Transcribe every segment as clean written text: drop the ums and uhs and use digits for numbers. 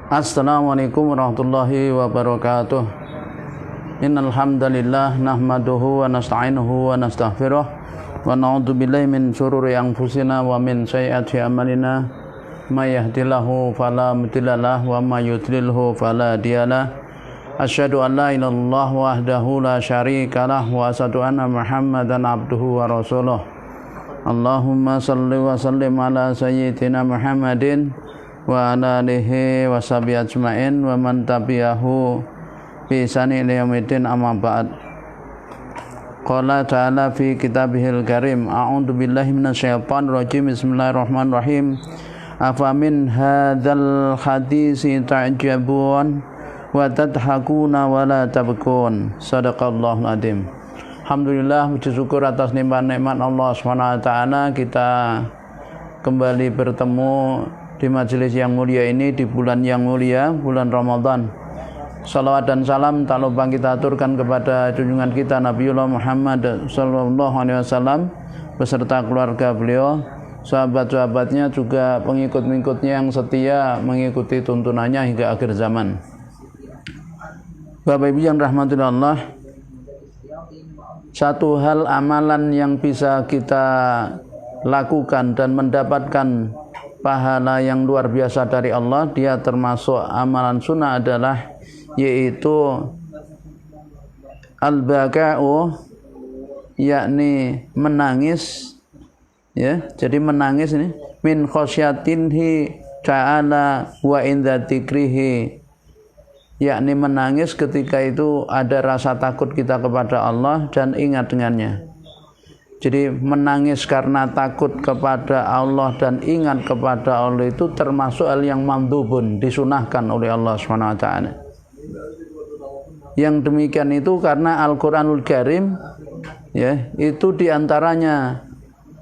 Assalamualaikum warahmatullahi wabarakatuh. Innal hamdalillah nahmaduhu wa nasta'inuhu wa nastaghfiruh wa na'udzu billahi min syururi anfusina wa min sayyiati a'malina. May yahdihillahu fala mudhillalah wa may yudlilhu fala hadiyalah. Asyhadu an la ilaha illallah wahdahu la syarikalah wa asyhadu anna Muhammadan abduhu wa rasuluh. Allahumma shalli wa sallim ala sayyidina Muhammadin wa ala alihi wa sahbihi ajma'in wa man tabi'ahu bi ihsanin ila yaumil amma ba'd. Qala ta'ala fi kitabihil karim, a'udzu billahi minasyaitonir rajim. Bismillahirrahmanirrahim. Afamin hadzal haditsi ta'jabun wa tadhakuna wa la tabkun. Shadaqallahul adzim. Alhamdulillah, puji syukur atas nikmat-nikmat Allah SWT, kita kembali bertemu di majelis yang mulia ini, di bulan yang mulia, bulan Ramadan. Salawat dan salam tak lupa kita aturkan kepada junjungan kita Nabiullah Muhammad sallallahu alaihi wasallam beserta keluarga beliau, sahabat-sahabatnya, juga pengikut-pengikutnya yang setia mengikuti tuntunannya hingga akhir zaman. Bapak Ibu yang rahmati Allah, satu hal amalan yang bisa kita lakukan dan mendapatkan pahala yang luar biasa dari Allah, dia termasuk amalan sunnah, adalah yaitu al-baka'u, yakni menangis, ya. Jadi menangis ini min khosyatinhi ta'ala wa inda dzikrihi, yakni menangis ketika itu ada rasa takut kita kepada Allah dan ingat dengannya. Jadi menangis karena takut kepada Allah dan ingat kepada Allah itu termasuk hal yang mandubun, disunahkan oleh Allah SWT. Yang demikian itu karena Al-Quranul Karim, ya, itu diantaranya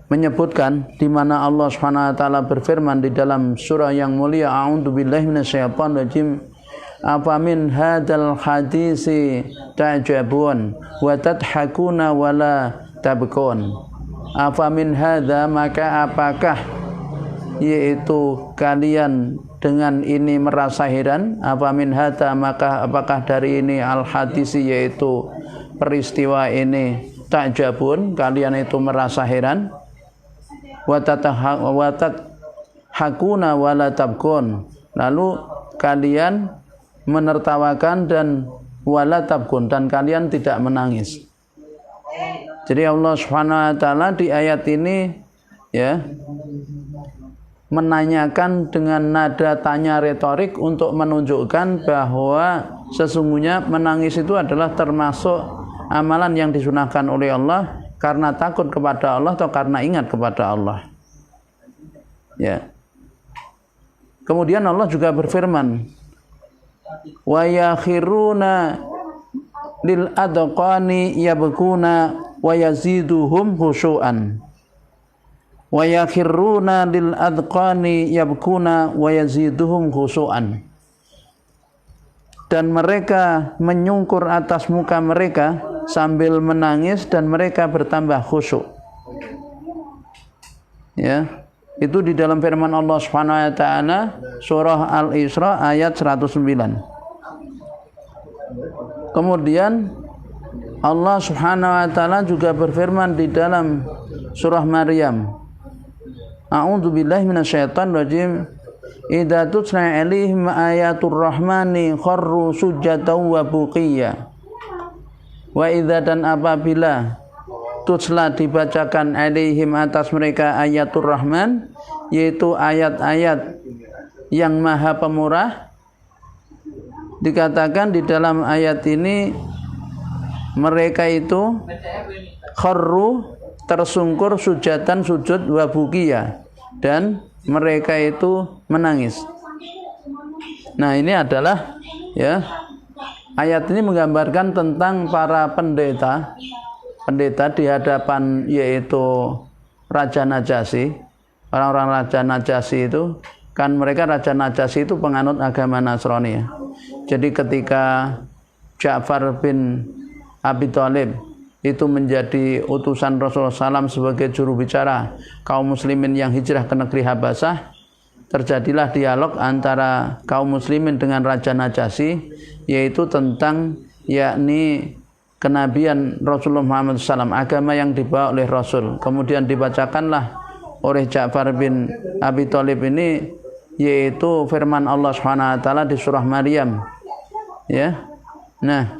menyebutkan di mana Allah SWT berfirman di dalam surah yang mulia, a'udzu billahi minasyaitonir rajim, afamin hadzal haditsi ta'jabun wa tadhakuna wa la tabkun. Afamin hadza, maka apakah yaitu kalian dengan ini merasa heran? Afamin hadza, maka apakah dari ini al hadisi, yaitu peristiwa ini, ta'jabun, kalian itu merasa heran? Wa tadhakuna wa la tabkun, lalu kalian menertawakan dan wala tabkun, dan kalian tidak menangis. Jadi Allah SWT di ayat ini, ya, menanyakan dengan nada tanya retorik untuk menunjukkan bahwa sesungguhnya menangis itu adalah termasuk amalan yang disunahkan oleh Allah karena takut kepada Allah atau karena ingat kepada Allah. Ya. Kemudian Allah juga berfirman, wa yakhiruna lil adqani yabkuna wa yaziduhum khusyu'an. Wa yakhiruna lil adqani yabkuna wa yaziduhum khusyu'an. Dan mereka menyungkur atas muka mereka sambil menangis dan mereka bertambah khusyuk. Ya, itu di dalam firman Allah Subhanahu wa taala surah Al-Isra ayat 109. Kemudian Allah Subhanahu wa taala juga berfirman di dalam surah Maryam, a'udzu billahi minasyaitonir rajim, idza tutla 'alaihim ayatur rahmani kharru sujatan wa buqiyya. Wa idza, dan apabila tutla dibacakan 'alaihim atas mereka ayatur rahman, yaitu ayat-ayat yang maha pemurah, dikatakan di dalam ayat ini mereka itu kharru, tersungkur, sujatan, sujud, wa bukiya, dan mereka itu menangis. Nah, ini adalah, ya, ayat ini menggambarkan tentang para pendeta di hadapan yaitu Raja Najasyi. Orang-orang Raja Najasyi itu kan, mereka Raja Najasyi itu penganut agama Nasrani, ya. Jadi ketika Ja'far bin Abi Thalib itu menjadi utusan Rasulullah SAW sebagai juru bicara kaum muslimin yang hijrah ke negeri Habasyah, terjadilah dialog antara kaum muslimin dengan Raja Najasyi, yaitu tentang yakni kenabian Rasulullah Muhammad SAW, agama yang dibawa oleh Rasul. Kemudian dibacakanlah oleh Ja'far bin Abi Thalib ini, yaitu firman Allah SWT di surah Maryam. Ya. Nah,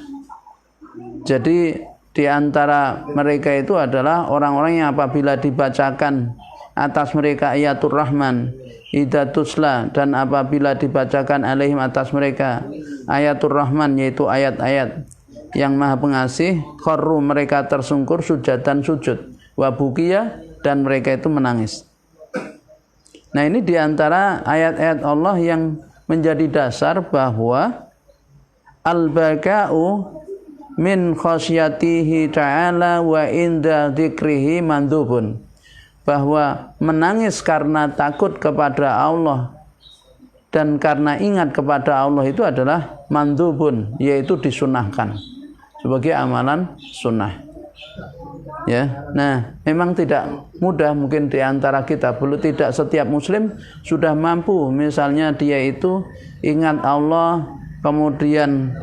jadi di antara mereka itu adalah orang-orang yang apabila dibacakan atas mereka ayatul Rahman idza tusla, dan apabila dibacakan alaihim atas mereka ayatul Rahman, yaitu ayat-ayat yang Maha Pengasih, kharru, mereka tersungkur sujadan sujud, wa bukiya, dan mereka itu menangis. Nah, ini diantara ayat-ayat Allah yang menjadi dasar bahwa al-baka'u min khasyatihi ta'ala wa inda dzikrihi mandubun, bahwa menangis karena takut kepada Allah dan karena ingat kepada Allah itu adalah mandubun, yaitu disunahkan sebagai amalan sunnah. Ya, nah memang tidak mudah mungkin di antara kita, belum tidak setiap muslim sudah mampu, misalnya dia itu ingat Allah, kemudian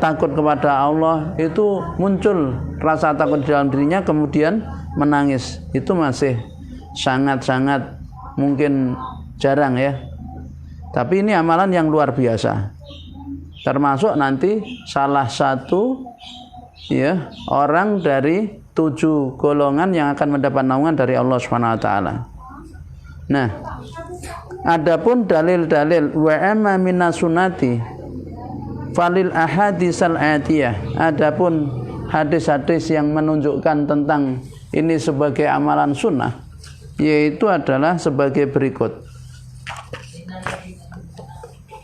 takut kepada Allah, itu muncul rasa takut di dalam dirinya, kemudian menangis. Itu masih sangat-sangat mungkin jarang ya. Tapi ini amalan yang luar biasa. Termasuk nanti salah satu ya orang dari 7 golongan yang akan mendapat naungan dari Allah Subhanahu wa taala. Nah, adapun dalil-dalil wa amma minas sunnati falil ahaditsal atiyah, adapun hadis-hadis yang menunjukkan tentang ini sebagai amalan sunnah, yaitu adalah sebagai berikut.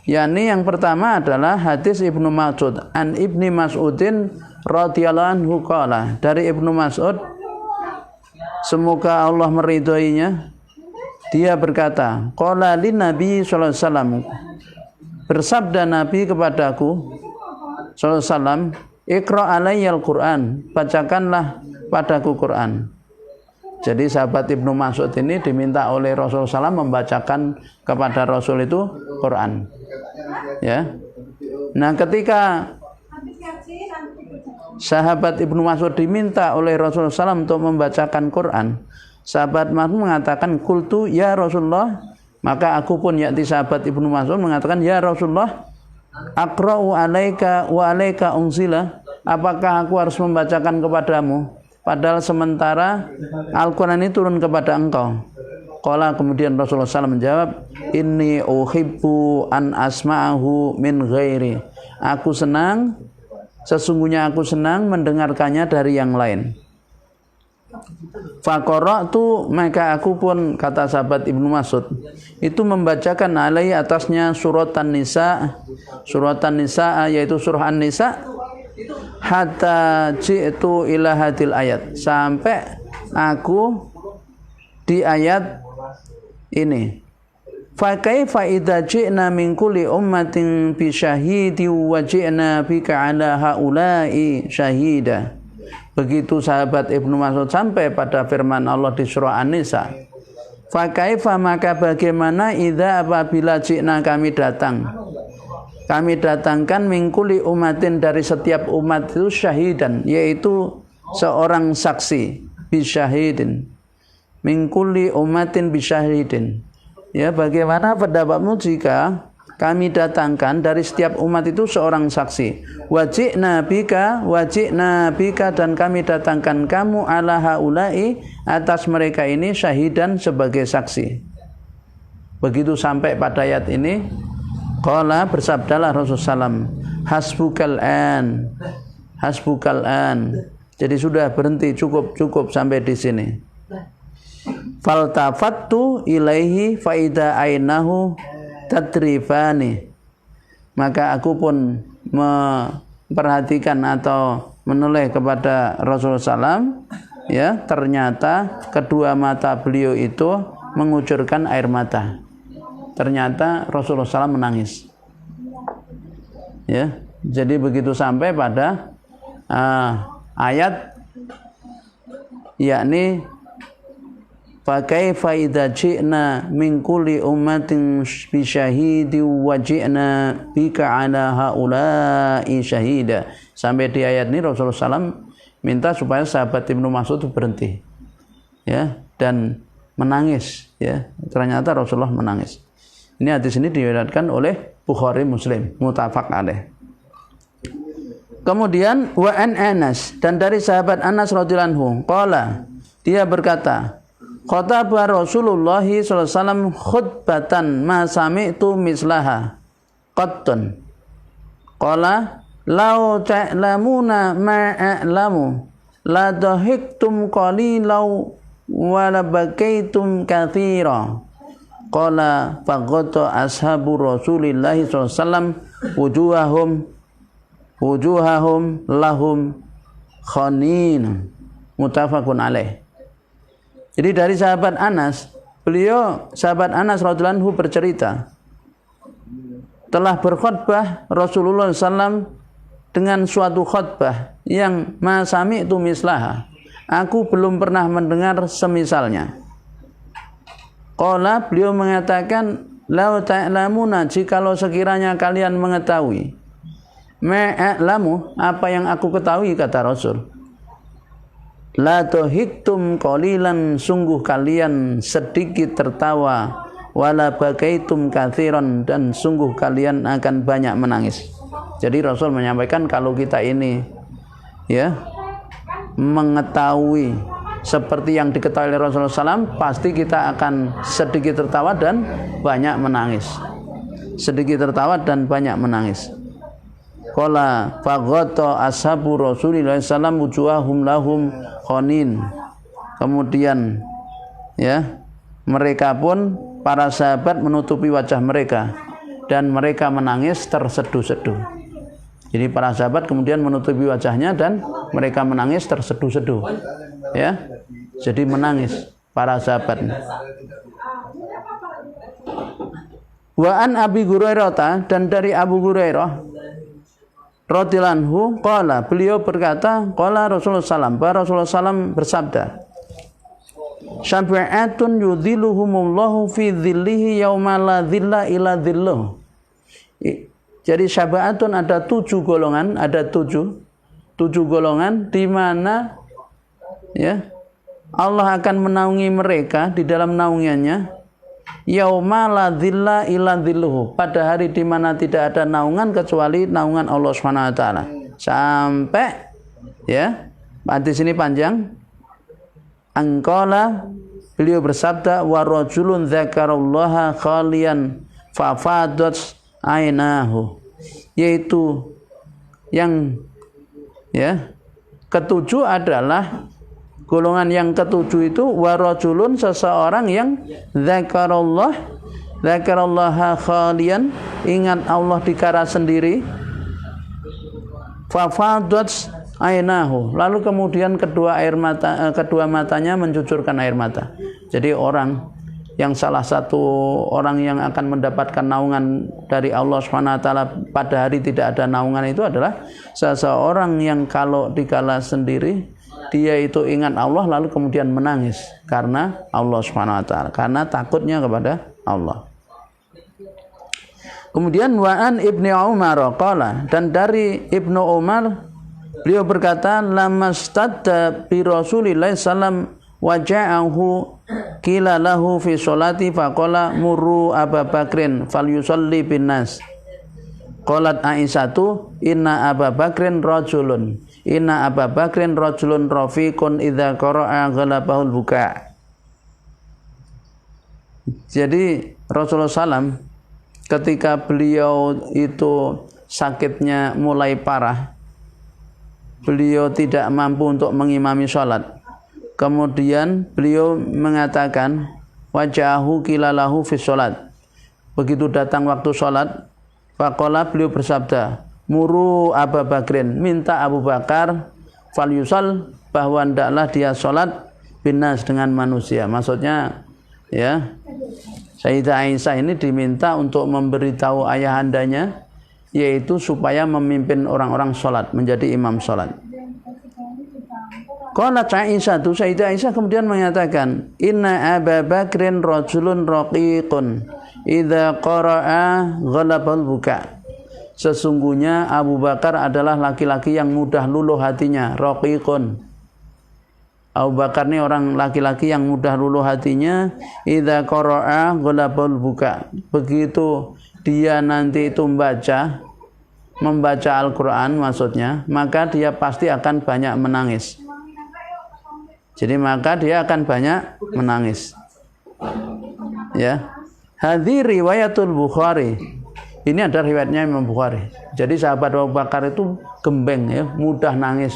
Yani yang pertama adalah hadis Ibnu Mas'ud, an Ibni Mas'udin radhiyallahu anhu qala, dari Ibnu Mas'ud, semoga Allah meridhoinya, dia berkata, qala lin Nabi sallallahu alaihi wasallam, bersabda Nabi kepadaku sallallahu alaihi wasallam, iqra alayyal Qur'an, bacakanlah padaku Quran. Jadi sahabat Ibnu Mas'ud ini diminta oleh Rasulullah SAW membacakan kepada Rasul itu Quran. Ya. Nah, ketika sahabat Ibnu Mas'ud diminta oleh Rasulullah SAW untuk membacakan Quran, sahabat Mas'ud mengatakan, qultu ya Rasulullah, maka aku pun yakti sahabat Ibnu Mas'ud mengatakan, ya Rasulullah, aqra'u alaika wa alaika unzila, apakah aku harus membacakan kepadamu padahal sementara Al-Quran ini turun kepada engkau? Qala, kemudian Rasulullah SAW menjawab, inni uhibbu an asma'ahu min ghairi, aku senang, sesungguhnya aku senang mendengarkannya dari yang lain. Faqara'tu, maka aku pun, kata sahabat Ibnu Mas'ud, itu membacakan alai atasnya suratan Nisa, yaitu surah An-Nisa, hatta ji'tu ila hadil ayat, sampai aku di ayat ini. Fa kaifa idza ji'na min kulli ummatin bi syahidi wa ji'na bika ala haula'i syahida. Begitu sahabat Ibnu Mas'ud sampai pada firman Allah di surah An-Nisa, fa kaifa, maka bagaimana, idza, apabila ji'na, kami datangkan min kulli ummatin, dari setiap umat itu, syahidan, yaitu seorang saksi, bi syahidin, min kulli ummatin bi syahidin. Ya, bagaimana pendapatmu jika kami datangkan dari setiap umat itu seorang saksi? Wajibna bika, dan kami datangkan kamu ala haula'i, atas mereka ini, syahidan, sebagai saksi. Begitu sampai pada ayat ini, qala, bersabdalah Rasulullah SAW, hasbukal an. Jadi sudah berhenti, cukup sampai di sini. Faltafattu ilaihi faida ainahu tadrifani, maka aku pun memperhatikan atau menoleh kepada Rasulullah SAW, ya, ternyata kedua mata beliau itu mengucurkan air mata. Ternyata Rasulullah SAW menangis. Ya, jadi begitu sampai pada ayat, yakni fa kaifa idza ji'na min kulli ummatin bi syahidin wa ji'na bika ala haula'i syahida. Sampai di ayat ini Rasulullah SAW minta supaya sahabat Ibnu Mas'ud itu berhenti, ya, dan menangis, ya. Ternyata Rasulullah menangis. Ini hadis ini diriwayatkan oleh Bukhari Muslim, muttafaq alaih. Kemudian wa an Anas, dan dari sahabat Anas radhiyallahu anhu, qala, dia berkata, khataba Rasulullah sallallahu alaihi wasallam khutbatan ma sami'tu mislaha qattun. Qala law ta'lamuna ma a'lamu la dahiktum qalilan wa la bakaitum katsira. Qala faqata ashabu Rasulillahi sallallahu alaihi wasallam wujuhahum lahum khanin, muttafaqun alaih. Jadi dari sahabat Anas, sahabat Anas radhiyallahu anhu bercerita, telah berkhutbah Rasulullah SAW dengan suatu khutbah yang ma sami'tu mislaha, aku belum pernah mendengar semisalnya. Qala, beliau mengatakan, lau ta'lamuna, jikalau sekiranya kalian mengetahui, ma'alamu, apa yang aku ketahui, kata Rasul, la tuhiktum qalilan, sungguh kalian sedikit tertawa, wala bakaitum katsiran, dan sungguh kalian akan banyak menangis. Jadi Rasul menyampaikan kalau kita ini, ya, mengetahui seperti yang diketahui oleh Rasulullah SAW, pasti kita akan sedikit tertawa dan banyak menangis. Sedikit tertawa dan banyak menangis. Qala faghata ashabu Rasulillah sallam wujuhahum lahum khanin. Kemudian, ya, mereka pun, para sahabat, menutupi wajah mereka dan mereka menangis terseduh-seduh. Jadi para sahabat kemudian menutupi wajahnya dan mereka menangis terseduh-seduh, ya. Jadi menangis para sahabat. Wa an Abi Hurairah, dan dari Abu Hurairah radhiyallahu anhu, qala, beliau berkata, qala Rasulullah sallam, Rasulullah sallam bersabda, syab'atun yudhilluhumullahu fi dhillihi yauma la dhilla illa dhilluh. Jadi syab'atun ada 7 golongan, ada 7 golongan di mana, ya, Allah akan menaungi mereka di dalam naungannya yauma la dhilla illa dhilluhu, pada hari di mana tidak ada naungan kecuali naungan Allah Subhanahu wa taala. Sampai, ya, hadis ini panjang. Angqala, beliau bersabda, wa rajulun dzakarallaha khalian fafadat ainahu, yaitu yang, ya, ketujuh adalah golongan yang ketujuh itu wa rajulun, seseorang yang dzakarallaha khalian, ingat Allah dikala sendiri, fafadat ainahu, lalu kemudian kedua matanya mencucurkan air mata. Jadi orang yang, salah satu orang yang akan mendapatkan naungan dari Allah SWT pada hari tidak ada naungan itu adalah seseorang yang kalau dikala sendiri dia itu ingat Allah lalu kemudian menangis karena Allah SWT, karena takutnya kepada Allah. Kemudian wa'an Ibnu Umar qala, dan dari Ibnu Umar, beliau berkata, lamastadda bi Rasulillah sallam waja'ahu qila lahu fi sholati faqala murru Abu Bakrin falyusalli bin nas. Qalat Aisyatu inna Abu Bakrin rajulun rafiqun idza qara'a ghalabahul buka. Jadi Rasulullah SAW ketika beliau itu sakitnya mulai parah, beliau tidak mampu untuk mengimami sholat. Kemudian beliau mengatakan, wajahu kilalahu fi sholat. Begitu datang waktu sholat, faqala, beliau bersabda, muru Abu Bakrin, minta Abu Bakar, fal yusal, bahwa hendaklah dia sholat binas, dengan manusia. Maksudnya, ya, Sayyidah Aisyah ini diminta untuk memberitahu ayahandanya, yaitu supaya memimpin orang-orang sholat, menjadi imam sholat. Qalat Aisyah, Sayyidah Aisyah kemudian mengatakan, "Inna Abu Bakrin rajulun raqiqun, idza qara'a ghalabal buka." Sesungguhnya Abu Bakar adalah laki-laki yang mudah luluh hatinya, raqiqun. Abu Bakar ini orang laki-laki yang mudah luluh hatinya, idza qara'a ghalabal buka. Begitu dia nanti itu membaca Al-Qur'an maksudnya, maka dia pasti akan banyak menangis. Jadi maka dia akan banyak menangis. Ya. Hadzi riwayatul Bukhari. Ini ada riwayatnya Imam Bukhari. Jadi sahabat Abu Bakar itu gembeng ya, mudah nangis.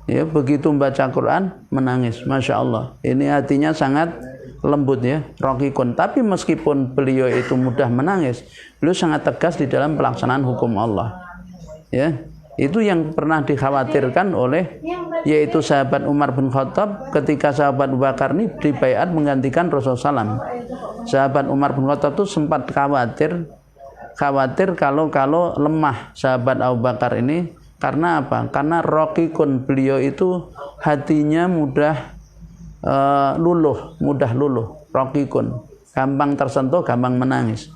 Ya, begitu membaca Quran menangis. Masya Allah. Ini hatinya sangat lembut ya, raqiqun. Tapi meskipun beliau itu mudah menangis, beliau sangat tegas di dalam pelaksanaan hukum Allah. Ya. Itu yang pernah dikhawatirkan oleh yaitu sahabat Umar bin Khattab ketika sahabat Abu Bakar ini dibaiat menggantikan Rasulullah SAW. Sahabat Umar bin Khattab itu sempat khawatir kalau lemah sahabat Abu Bakar ini. Karena apa? Karena raqiqun, beliau itu hatinya mudah luluh, raqiqun, gampang tersentuh, gampang menangis.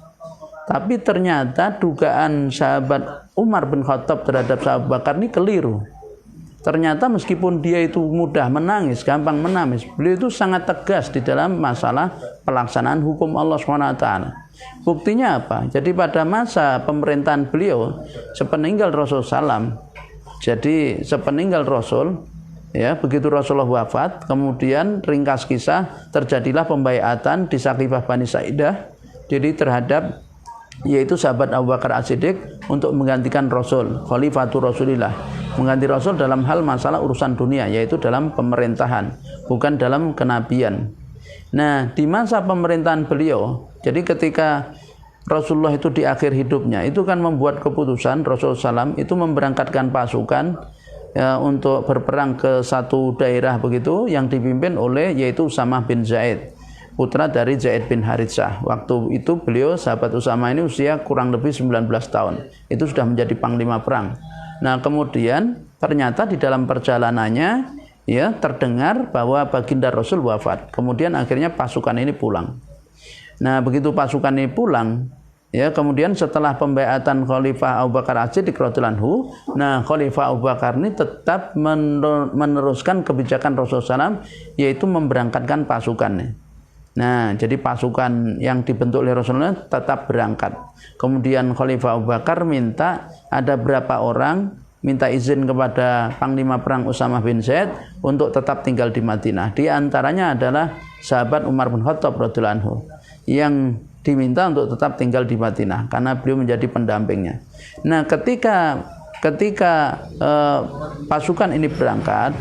Tapi ternyata dugaan sahabat Umar bin Khattab terhadap sahabat Abu Bakar ini keliru. Ternyata meskipun dia itu mudah menangis, gampang menangis, beliau itu sangat tegas di dalam masalah pelaksanaan hukum Allah SWT. Buktinya apa? Jadi pada masa pemerintahan beliau, sepeninggal Rasul SAW, jadi sepeninggal Rasul, ya, begitu Rasulullah wafat, kemudian ringkas kisah terjadilah pembaiatan di Saqifah Bani Sa'idah, jadi terhadap yaitu sahabat Abu Bakar As-Siddiq untuk menggantikan Rasul, Khalifatur Rasulillah, mengganti Rasul dalam hal masalah urusan dunia, yaitu dalam pemerintahan, bukan dalam kenabian. Nah, di masa pemerintahan beliau, jadi ketika Rasulullah itu di akhir hidupnya, itu kan membuat keputusan Rasulullah SAW itu memberangkatkan pasukan ya, untuk berperang ke satu daerah begitu yang dipimpin oleh yaitu Usamah bin Zaid, putra dari Zaid bin Haritsah. Waktu itu beliau sahabat Usamah ini usia kurang lebih 19 tahun. Itu sudah menjadi panglima perang. Nah, kemudian ternyata di dalam perjalanannya ya terdengar bahwa baginda Rasul wafat. Kemudian akhirnya pasukan ini pulang. Nah, begitu pasukan ini pulang, ya kemudian setelah pembaiatan Khalifah Abu Bakar As-Siddiq radhiyallahu anhu, nah Khalifah Abu Bakar ini tetap meneruskan kebijakan Rasulullah SAW, yaitu memberangkatkan pasukannya. Nah, jadi pasukan yang dibentuk oleh Rasulullah tetap berangkat. Kemudian Khalifah Abu Bakar minta ada berapa orang, minta izin kepada Panglima Perang Usamah bin Zaid untuk tetap tinggal di Madinah. Di antaranya adalah sahabat Umar bin Khattab radhiyallahu anhu yang diminta untuk tetap tinggal di Madinah karena beliau menjadi pendampingnya. Nah, ketika pasukan ini berangkat,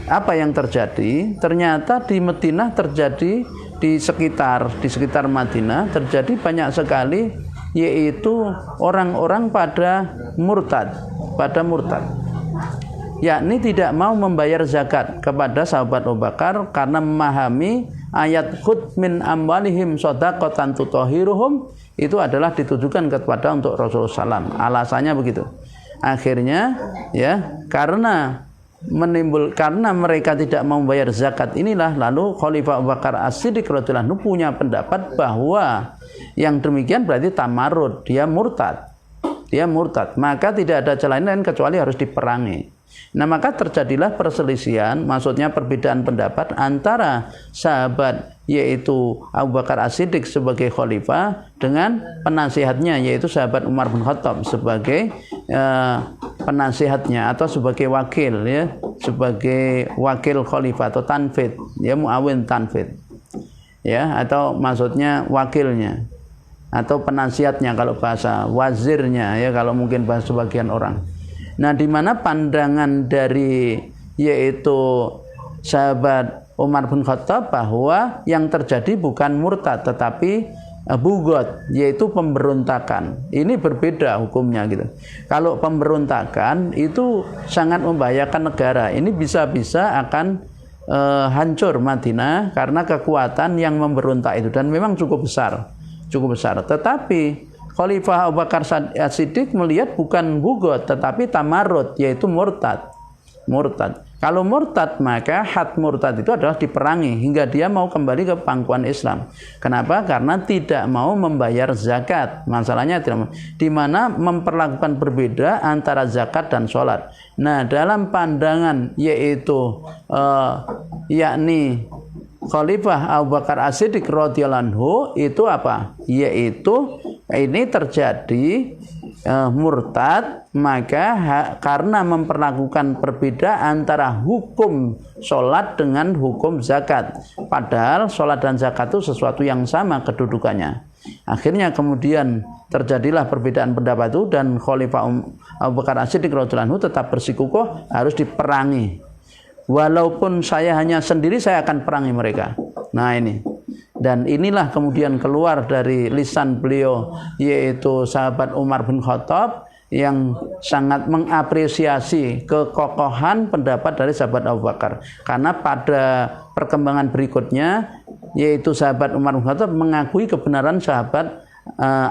apa yang terjadi? Ternyata di Madinah terjadi di sekitar Madinah terjadi banyak sekali yaitu orang-orang pada murtad, yakni tidak mau membayar zakat kepada sahabat Abu Bakar karena memahami ayat khudz min amwalihim shadaqatan tutahhiruhum itu adalah ditujukan kepada untuk Rasulullah SAW. Alasannya begitu. Akhirnya ya karena mereka tidak mau membayar zakat inilah lalu Khalifah Abu Bakar As-Siddiq radhiyallahu anhu punya pendapat bahwa yang demikian berarti tamarrud, dia murtad, maka tidak ada jalan lain kecuali harus diperangi. Nah, maka terjadilah perselisihan, maksudnya perbedaan pendapat antara sahabat yaitu Abu Bakar As-Siddiq sebagai khalifah dengan penasihatnya yaitu sahabat Umar bin Khattab sebagai penasihatnya atau sebagai wakil ya, sebagai wakil khalifah atau tanfid ya, muawin tanfid ya, atau maksudnya wakilnya atau penasihatnya kalau bahasa, wazirnya ya kalau mungkin bahasa sebagian orang. Nah, di mana pandangan dari yaitu sahabat Umar bin Khattab bahwa yang terjadi bukan murtad tetapi bugot, yaitu pemberontakan. Ini berbeda hukumnya gitu. Kalau pemberontakan itu sangat membahayakan negara. Ini bisa-bisa akan hancur Madinah karena kekuatan yang memberontak itu, dan memang cukup besar. Tetapi Khalifah Abu Bakar As-Siddiq melihat bukan bugot tetapi tamarrud, yaitu murtad. Kalau murtad, maka had murtad itu adalah diperangi hingga dia mau kembali ke pangkuan Islam. Kenapa? Karena tidak mau membayar zakat. Masalahnya di mana memperlakukan berbeda antara zakat dan sholat. Nah, dalam pandangan yaitu yakni Khalifah Abu Bakar As-Siddiq radhiyallahu anhu itu apa? Yaitu ini terjadi murtad, maka karena memperlakukan perbedaan antara hukum sholat dengan hukum zakat. Padahal sholat dan zakat itu sesuatu yang sama kedudukannya. Akhirnya kemudian terjadilah perbedaan pendapat itu dan Khalifah Abu Bakar As-Siddiq radhiyallahu anhu tetap bersikukuh harus diperangi. Walaupun saya hanya sendiri, saya akan perangi mereka. Nah ini. Dan inilah kemudian keluar dari lisan beliau, yaitu sahabat Umar bin Khattab yang sangat mengapresiasi kekokohan pendapat dari sahabat Abu Bakar. Karena pada perkembangan berikutnya, yaitu sahabat Umar bin Khattab mengakui kebenaran sahabat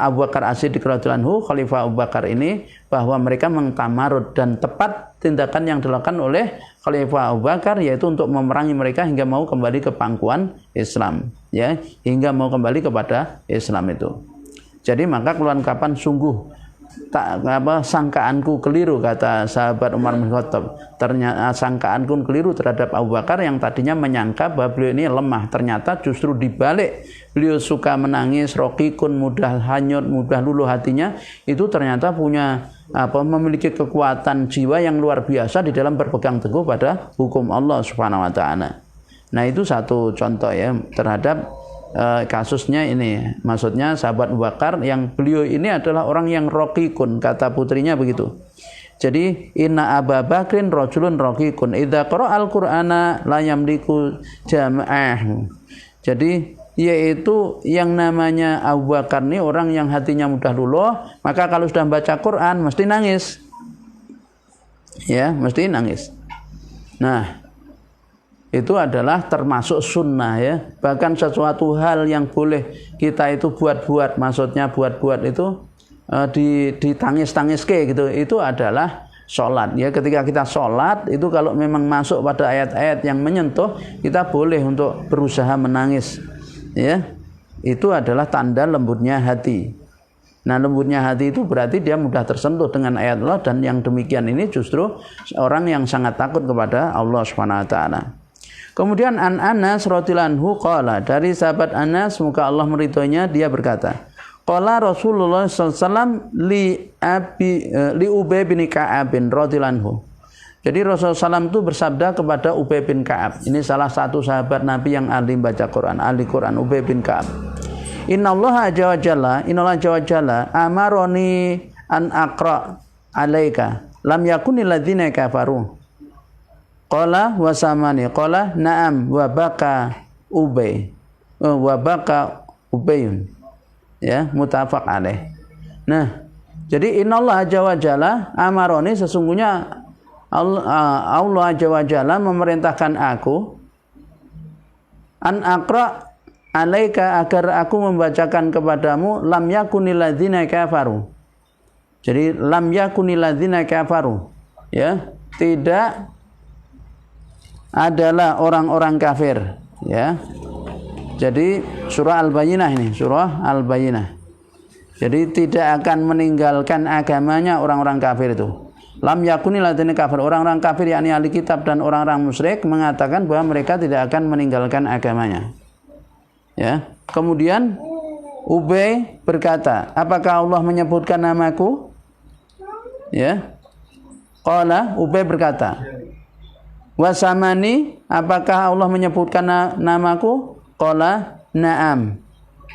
Abu Bakar As-Siddiq radhiyallahu anhu, Khalifah Abu Bakar ini, bahwa mereka mengtamarud dan tepat tindakan yang dilakukan oleh Khalifah Abu Bakar, yaitu untuk memerangi mereka hingga mau kembali ke pangkuan Islam, ya, hingga mau kembali kepada Islam itu. Jadi maka kelengkapan sungguh sangkaanku keliru, kata sahabat Umar bin Khattab. Ternyata sangkaanku keliru terhadap Abu Bakar yang tadinya menyangka bahwa beliau ini lemah, ternyata justru dibalik beliau suka menangis, rokikun, mudah hanyut, mudah luluh hatinya, itu ternyata punya memiliki kekuatan jiwa yang luar biasa di dalam berpegang teguh pada hukum Allah Subhanahu wa taala. Nah, itu satu contoh ya terhadap kasusnya ini. Maksudnya sahabat Abu Bakar yang beliau ini adalah orang yang rokikun, kata putrinya begitu. Jadi inna Abu Bakrin rajulun rokikun idza qara'al Qur'ana la yamliku jam'ah. Jadi yaitu yang namanya Abu Bakar ini orang yang hatinya mudah luluh, maka kalau sudah baca Quran mesti nangis. Ya, mesti nangis. Nah, itu adalah termasuk sunnah ya. Bahkan sesuatu hal yang boleh kita itu buat-buat, maksudnya buat-buat itu ditangis-tangis gitu, itu adalah sholat ya. Ketika kita sholat itu kalau memang masuk pada ayat-ayat yang menyentuh, kita boleh untuk berusaha menangis ya. Itu adalah tanda lembutnya hati. Nah, lembutnya hati itu berarti dia mudah tersentuh dengan ayat Allah, dan yang demikian ini justru orang yang sangat takut kepada Allah Subhanahu wa taala. Kemudian Anas radhiyallahu anhu qala, dari sahabat Anas semoga Allah meridhoinya, dia berkata, qala Rasulullah sallallahu alaihi wasallam li Ubay bin Ka'ab radhiyallahu anhu. Jadi Rasulullah SAW itu bersabda kepada Ubay bin Ka'ab. Ini salah satu sahabat Nabi yang ahli baca Quran, ahli Quran, Ubay bin Ka'ab. Innallaha azza wa jalla amaroni an aqra alaika lam yakunil ladzina kafaru. Qala wa samani qala na'am wa baka Ubay. Wa baka Ubayun. Ya, muttafaq alaih. Nah, jadi innallaha azza wa jalla amaroni, sesungguhnya Allah Azza wa Jalla memerintahkan aku an aqra alaika, agar aku membacakan kepadamu lam yakunil ladzina kafaru. Jadi lam yakunil ladzina kafaru ya, tidak adalah orang-orang kafir ya. Jadi surah Al-Bayyinah ini, surah Al-Bayyinah. Jadi tidak akan meninggalkan agamanya orang-orang kafir itu. Lam yakunil ladzina kafir, orang-orang kafir yakni ahli kitab dan orang-orang musyrik mengatakan bahwa mereka tidak akan meninggalkan agamanya. Ya. Kemudian Ubay berkata, apakah Allah menyebutkan namaku? Ya. Qala, Ubay berkata, wasamani, apakah Allah menyebutkan namaku? Qala, na'am.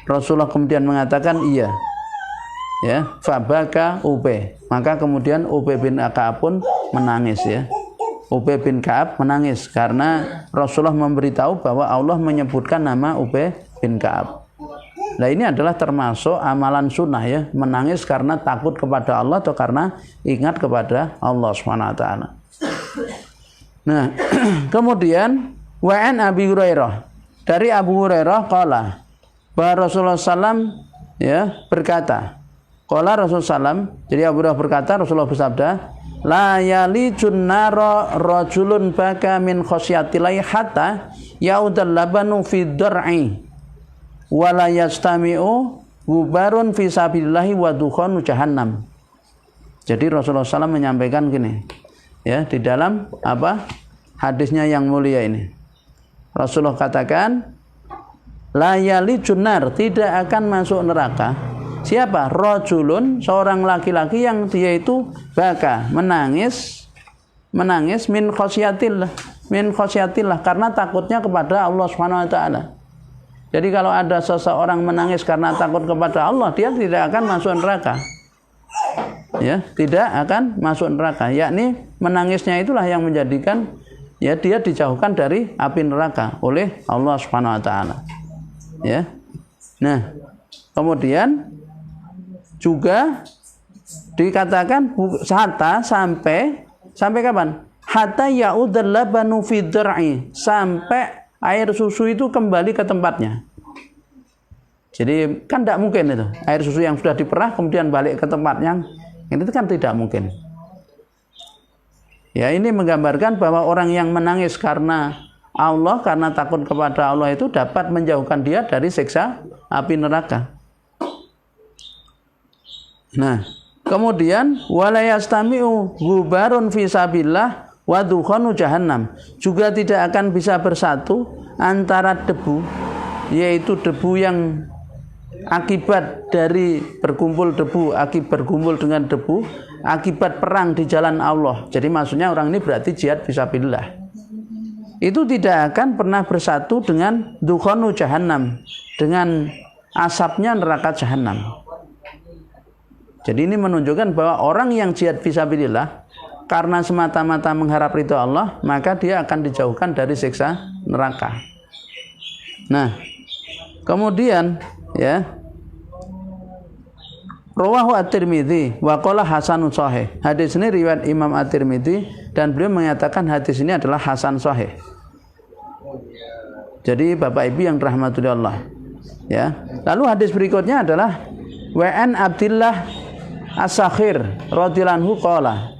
Rasulullah kemudian mengatakan iya. Ya, fabaka Ubay. Maka kemudian Ubay bin Ka'ab pun menangis ya. Ubay bin Ka'ab menangis karena Rasulullah memberitahu bahwa Allah menyebutkan nama Ubay bin Ka'ab. Nah, ini adalah termasuk amalan sunnah ya, menangis karena takut kepada Allah atau karena ingat kepada Allah Subhanahu wa taala. Nah, kemudian wa'an Abi Hurairah, dari Abu Hurairah qala, bahwa Rasulullah SAW ya berkata, qala Rasulullah SAW, jadi Abu Hurairah berkata, Rasulullah bersabda, la yalijun nara rajulun baka min khasyatilai hatta yaudal labanu fi dar'i wa la yastami'u gubarun fi sabilillahi wa dukhanu jahannam. Jadi Rasulullah SAW menyampaikan gini, ya, di dalam apa hadisnya yang mulia ini. Rasulullah katakan, la yalijun nar, tidak akan masuk neraka. Siapa? Rajulun, seorang laki-laki yang dia itu baka, menangis min khasyatillah, karena takutnya kepada Allah Subhanahu wa taala. Jadi kalau ada seseorang menangis karena takut kepada Allah, dia tidak akan masuk neraka. Ya, tidak akan masuk neraka. Yakni menangisnya itulah yang menjadikan ya dia dijauhkan dari api neraka oleh Allah Subhanahu wa taala. Ya. Nah, kemudian juga dikatakan hatta sampai kapan? Hatta yaudal labanu fi dar'i, sampai air susu itu kembali ke tempatnya. Jadi kan tidak mungkin itu air susu yang sudah diperah kemudian balik ke tempatnya, itu kan tidak mungkin. Ya, ini menggambarkan bahwa orang yang menangis karena Allah, karena takut kepada Allah itu dapat menjauhkan dia dari siksa api neraka. Nah, kemudian wala yastami'u gubarun fi sabilillah wa dukhanu jahannam, juga tidak akan bisa bersatu antara debu, yaitu debu yang akibat dari berkumpul dengan debu akibat perang di jalan Allah. Jadi maksudnya orang ini berarti jihad fisabilillah. Itu tidak akan pernah bersatu dengan dukhanu jahannam, dengan asapnya neraka jahannam. Jadi ini menunjukkan bahwa orang yang jihad fisabilillah karena semata-mata mengharap ridho Allah, maka dia akan dijauhkan dari siksa neraka. Nah, kemudian ya, rawahu at-Tirmidzi wa qala hasanun shahih. Hadis ini riwayat Imam at-Tirmidzi dan beliau menyatakan hadis ini adalah hasan shahih. Jadi Bapak Ibu yang dirahmati Allah, ya. Lalu hadis berikutnya adalah wa an Abdillah As-Sakhir radhiyallahu anhu qala.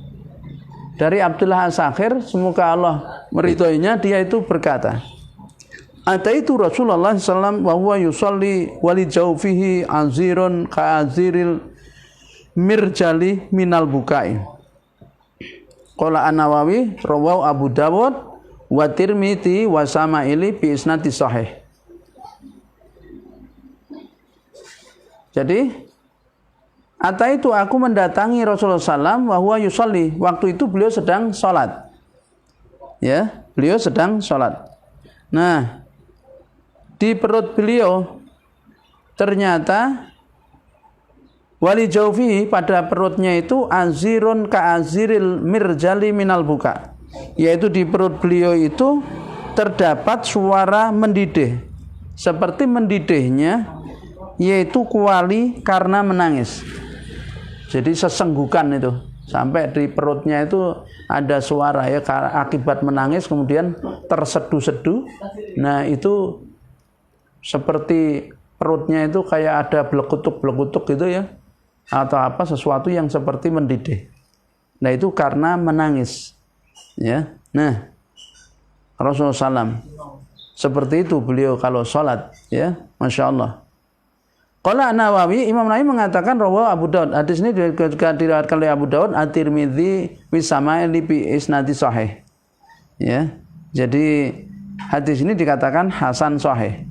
Dari Abdullah As-Sakhir, semoga Allah meridhoinya, dia itu berkata, ataitu Rasulullah sallallahu wa huwa yusalli wali jawfihi azirun ka aziril mirjali minal bukai. Qala An-Nawawi rawahu Abu Dawud wa Tirmidzi wa Sama'ili bi isnadi sahih. Jadi ataitu, aku mendatangi Rasulullah SAW wa huwa yusalli, waktu itu beliau sedang sholat. Ya, beliau sedang sholat. Nah, di perut beliau ternyata wali jawfi, pada perutnya itu azirun ka aziril mirjali minal buka, yaitu di perut beliau itu terdapat suara mendidih, seperti mendidihnya yaitu kuali karena menangis. Jadi sesenggukan itu, sampai di perutnya itu ada suara ya akibat menangis, kemudian terseduh-seduh. Nah, itu seperti perutnya itu kayak ada belekutuk-belekutuk gitu ya, atau apa sesuatu yang seperti mendidih. Nah, itu karena menangis. Ya. Nah, Rasulullah SAW seperti itu beliau kalau sholat, ya, Masya Allah. Qala Nawawi, Imam Nawawi mengatakan rawahu Abu Daud. Hadis ini diriwayatkan oleh Abu Daud, At-Tirmidzi wa Sama'ili bi isnadi sahih. Ya. Jadi hadis ini dikatakan hasan sahih.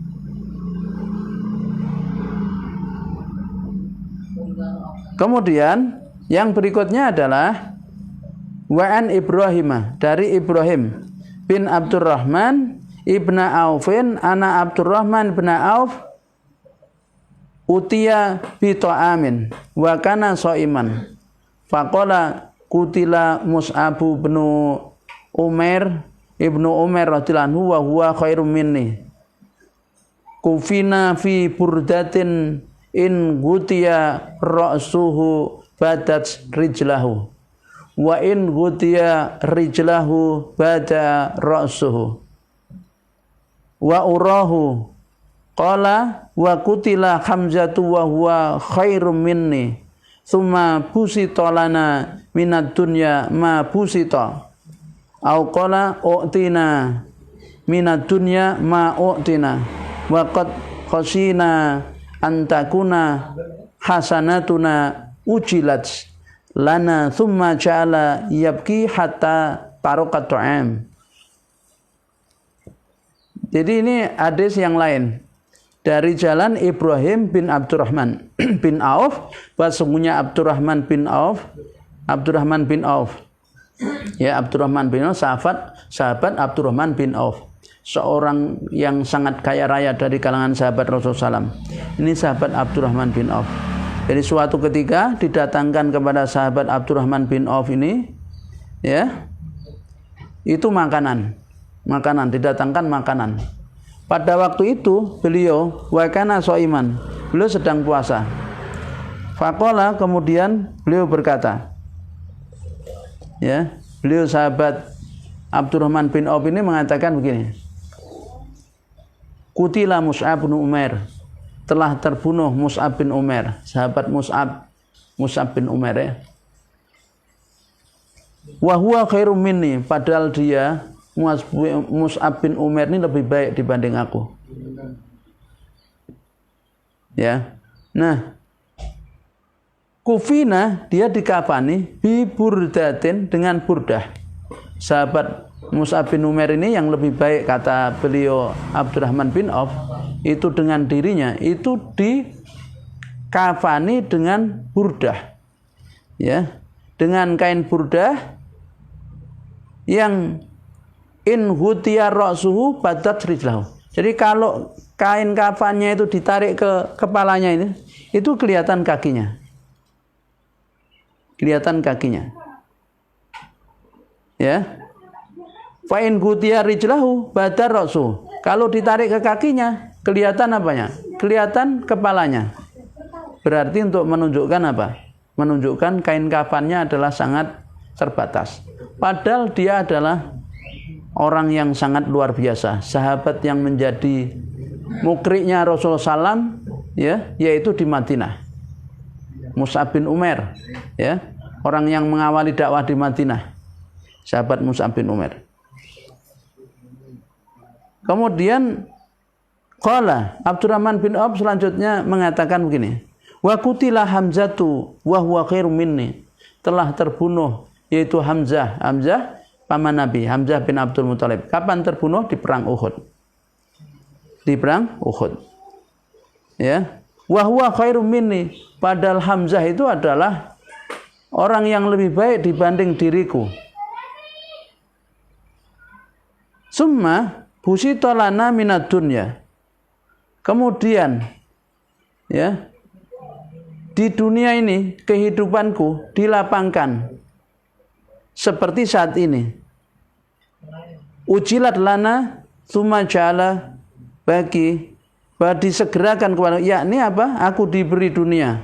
Kemudian yang berikutnya adalah wa'an Ibrahim, dari Ibrahim bin Abdurrahman ibn Aufin, ana Abdurrahman bin Auf utiya bi ta'amin wa kana shaiman faqala kutila Mus'ab bin Umair ibnu Umar radhiyallahu anhu wa huwa khairum minni kufina fi burdatin in gutiya ra'suhu badat rijlahu wa in gutiya rijlahu bada ra'suhu wa urahu qala wa kutila Hamzatu wa huwa khairum minni summa busita lana minad dunya ma busita au qala u'tina minad dunya ma u'tina wa qad khashina antakuna hasanatuna ujilat lana thumma ja'ala yabki hatta tarokat tu'am. Jadi ini hadis yang lain dari jalan Ibrahim bin Abdurrahman bin Auf, bahasanya Abdurrahman bin Auf ya, Abdurrahman bin Auf, sahabat Abdurrahman bin Auf, seorang yang sangat kaya raya dari kalangan sahabat Rasulullah SAW. Ini sahabat Abdurrahman bin Auf. Jadi suatu ketika didatangkan kepada sahabat Abdurrahman bin Auf ini, ya, itu makanan, didatangkan makanan. Pada waktu itu beliau wakana soiman, beliau sedang puasa. Faqala, kemudian beliau berkata, ya, beliau sahabat Abdurrahman bin Auf ini mengatakan begini, Qutila Mus'ab bin Umair, telah terbunuh Mus'ab bin Umair, sahabat Mus'ab bin Umair, ya. Wa huwa khairum minni, padahal dia Mus'ab bin Umair ini lebih baik dibanding aku. Ya. Nah, kufina, dia dikafani bi burdatin, dengan burdah. Sahabat Mus'ab bin Umair ini yang lebih baik, kata beliau Abdurrahman bin Auf, itu dengan dirinya itu dikafani dengan burdah. Ya, dengan kain burdah yang in hutiya ra'suhu badat rijlahu. Jadi kalau kain kafannya itu ditarik ke kepalanya ini, itu kelihatan kakinya. Kelihatan kakinya. Ya. Fa in hutiya rijlahu badat ra'suhu. Kalau ditarik ke kakinya, kelihatan apanya? Kelihatan kepalanya. Berarti untuk menunjukkan apa? Menunjukkan kain kafannya adalah sangat terbatas. Padahal dia adalah orang yang sangat luar biasa, sahabat yang menjadi mukriknya Rasulullah SAW, ya, yaitu di Madinah. Mus'ab bin Umair, ya, orang yang mengawali dakwah di Madinah, sahabat Mus'ab bin Umair. Kemudian qala Abdurrahman bin Auf selanjutnya mengatakan begini, wa qutila Hamzatu wa huwa khairum minni, telah terbunuh yaitu Hamzah paman Nabi, Hamzah bin Abdul Muthalib. Kapan terbunuh? Di perang Uhud. Di perang Uhud. Ya. Wa huwa khairum minni, padahal Hamzah itu adalah orang yang lebih baik dibanding diriku. Summa busita lana minad dunya. Kemudian, ya, di dunia ini kehidupanku dilapangkan seperti saat ini. Ujilat lana summa ja'ala bagi disegerakan kepada, yakni apa? Aku diberi dunia.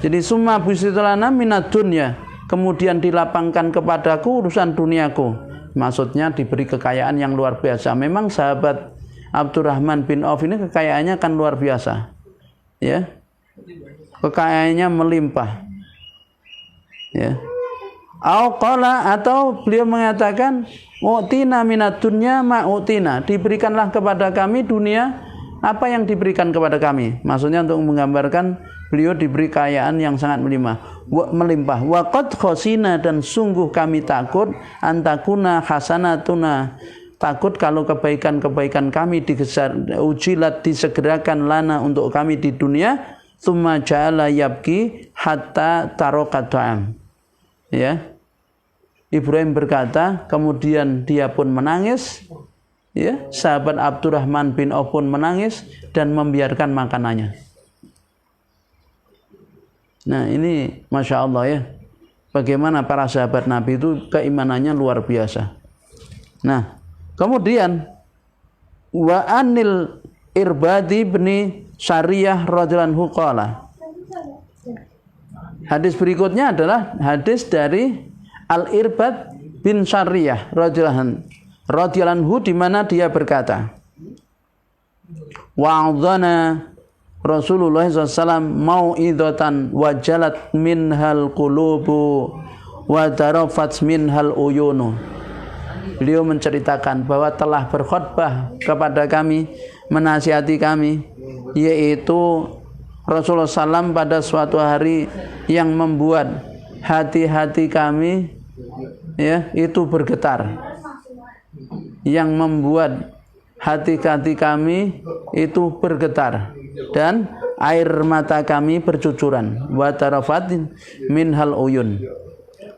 Jadi summa busitolana minad dunya, kemudian dilapangkan kepadaku urusan duniaku. Maksudnya diberi kekayaan yang luar biasa. Memang sahabat Abdurrahman bin Auf ini kekayaannya kan luar biasa. Ya. Kekayaannya melimpah. Ya. Atau beliau mengatakan u'tina minad dunya ma u'tina, diberikanlah kepada kami dunia apa yang diberikan kepada kami. Maksudnya untuk menggambarkan beliau diberi kekayaan yang sangat melimpah. Wa qad khosina, dan sungguh kami takut, antakuna hasanatuna, takut kalau kebaikan-kebaikan kami ujilat, disegerakan lana untuk kami di dunia, tsumma ja'ala yabki hatta tarokat ta'am. Ya, Ibrahim berkata, kemudian dia pun menangis, ya, sahabat Abdurrahman bin Auf pun menangis dan membiarkan makanannya. Nah, ini Masya Allah, ya, bagaimana para sahabat Nabi itu keimanannya luar biasa. Nah, kemudian wa anil Irbadi bin Sariyah radhiyallahu anhu qala. Hadis berikutnya adalah hadis dari Al-Irbad bin Sariyah radhiyallahu anhu, di mana dia berkata, wa'adhana Rasulullah SAW mau'idatan wajalat minhal qulubu wa darafat minhal uyunu. Beliau menceritakan bahwa telah berkhutbah kepada kami, menasihati kami, yaitu Rasulullah SAW pada suatu hari yang membuat hati-hati kami ya itu bergetar, yang membuat hati-hati kami itu bergetar dan air mata kami bercucuran. Wa tarafatin minhal uyun.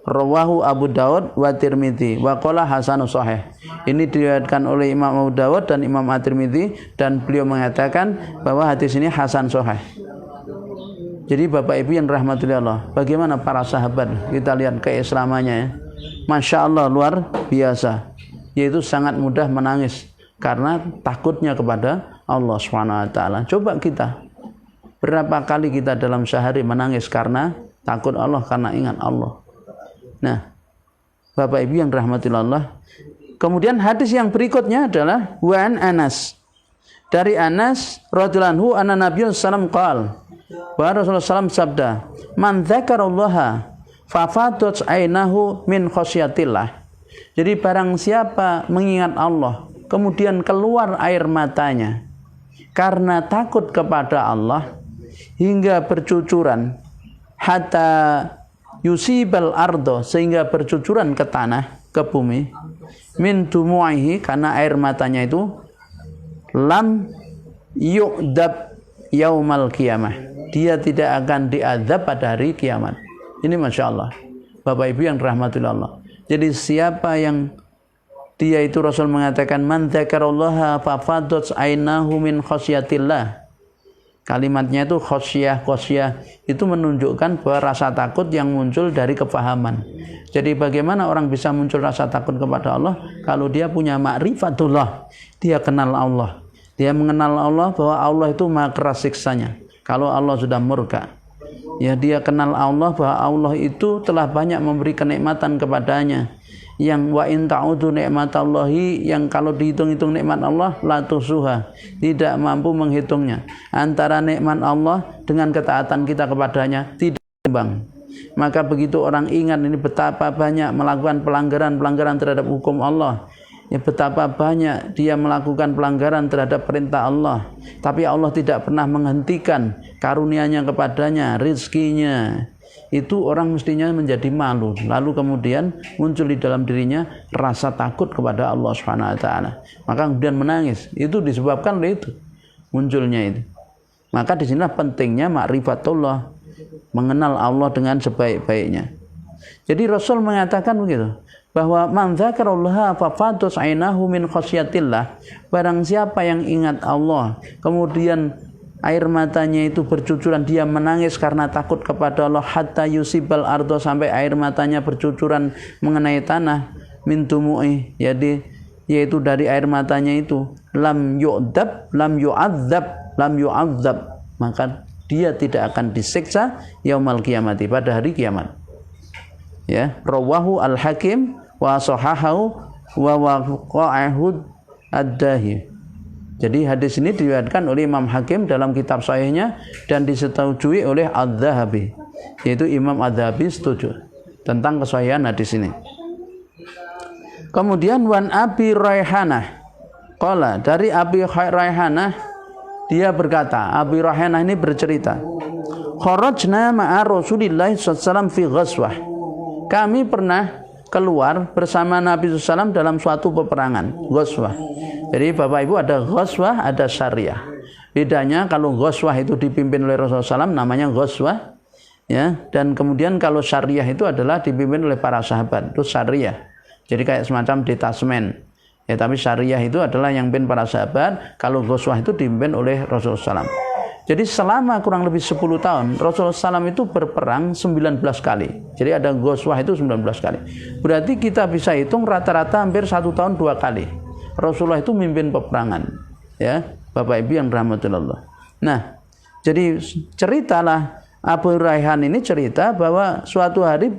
Rawahu Abu Dawud wa Tirmidzi wa qala hasanus shahih. Ini diriwayatkan oleh Imam Abu Dawud dan Imam At-Tirmidzi dan beliau mengatakan bahwa hadis ini hasan shahih. Jadi Bapak Ibu yang rahmatullahi Allah, bagaimana para sahabat, kita lihat keislamannya ya. Masya Allah luar biasa, yaitu sangat mudah menangis karena takutnya kepada Allah SWT. Coba kita, berapa kali kita dalam sehari menangis karena takut Allah, karena ingat Allah. Nah, Bapak Ibu yang rahmatullahi Allah, kemudian hadis yang berikutnya adalah Wan Anas. Dari Anas radhiyallahu anhu anna Nabi sallallahu alaihi wasallam qala, bahwa Rasulullah SAW sabda, man dzakarallaha fafadat ainahu min khasyatillah. Jadi barang siapa mengingat Allah kemudian keluar air matanya karena takut kepada Allah hingga bercucuran, hatta yusibal ardo, sehingga bercucuran ke tanah, ke bumi, min dumu'ihi, karena air matanya itu, lam yu'dab yaumal qiyamah, dia tidak akan diazab pada hari kiamat. Ini Masya Allah Bapak Ibu yang rahmatullah Allah. Jadi siapa yang dia itu, Rasul mengatakan man dzakarallaha fafadat ainahu min khasyatillah. Kalimatnya itu khosyah itu menunjukkan bahwa rasa takut yang muncul dari kefahaman. Jadi bagaimana orang bisa muncul rasa takut kepada Allah? Kalau dia punya ma'rifatullah, dia kenal Allah, dia mengenal Allah bahwa Allah itu maha keras siksanya kalau Allah sudah murka. Ya, dia kenal Allah bahwa Allah itu telah banyak memberi kenikmatan kepadanya, yang wa in ta'udu nikmatallahi, yang kalau dihitung-hitung nikmat Allah la tusuha, tidak mampu menghitungnya. Antara nikmat Allah dengan ketaatan kita kepadanya tidak seimbang. Maka begitu orang ingat ini betapa banyak melakukan pelanggaran terhadap hukum Allah, ya, betapa banyak dia melakukan pelanggaran terhadap perintah Allah, tapi Allah tidak pernah menghentikan karunia-Nya kepadanya, rizkinya, itu orang mestinya menjadi malu. Lalu kemudian muncul di dalam dirinya rasa takut kepada Allah Subhanahu wa taala. Maka kemudian menangis. Itu disebabkan oleh itu, munculnya itu. Maka disinilah pentingnya ma'rifatullah, mengenal Allah dengan sebaik-baiknya. Jadi Rasul mengatakan begitu, bahwa man dzakarallaha fafadat ainahu min khasyatillah. Barang siapa yang ingat Allah kemudian air matanya itu bercucuran, dia menangis karena takut kepada Allah, hatta yusibal ardo, sampai air matanya bercucuran mengenai tanah, min dumu'i, yaitu dari air matanya itu, lam yu'adzab, maka dia tidak akan disiksa yaumal qiyamati, pada hari kiamat. Ya, rawahu al-Hakim wa sahahahu wa waqa'ahu ad-Dahi. Jadi hadis ini diriwayatkan oleh Imam Hakim dalam kitab sahihnya dan disetujui oleh Adz-Dzahabi, yaitu Imam Adz-Dzahabi setuju tentang kesahihan hadis ini. Kemudian wan Abi Raihanah qala, dari Abi Raihanah dia berkata, Abi Raihanah ini bercerita, kharajna ma'a Rasulillah sallallahu alaihi wasallam fi ghazwah. Kami pernah keluar bersama Nabi SAW dalam suatu peperangan, ghazwah. Jadi Bapak Ibu, ada ghazwah, ada syariah. Bedanya kalau ghazwah itu dipimpin oleh Rasulullah SAW namanya ghazwah, ya, dan kemudian kalau syariah itu adalah dipimpin oleh para sahabat, itu syariah. Jadi kayak semacam detasmen. Ya, tapi syariah itu adalah yang pimpin para sahabat, kalau ghazwah itu dipimpin oleh Rasulullah SAW. Jadi selama kurang lebih 10 tahun Rasulullah SAW itu berperang 19 kali. Jadi ada ghazwah itu 19 kali. Berarti kita bisa hitung rata-rata hampir 1 tahun 2 kali Rasulullah itu memimpin peperangan, ya Bapak Ibu yang rahmatullah. Nah, jadi ceritalah Abu Raihan ini cerita bahwa suatu hari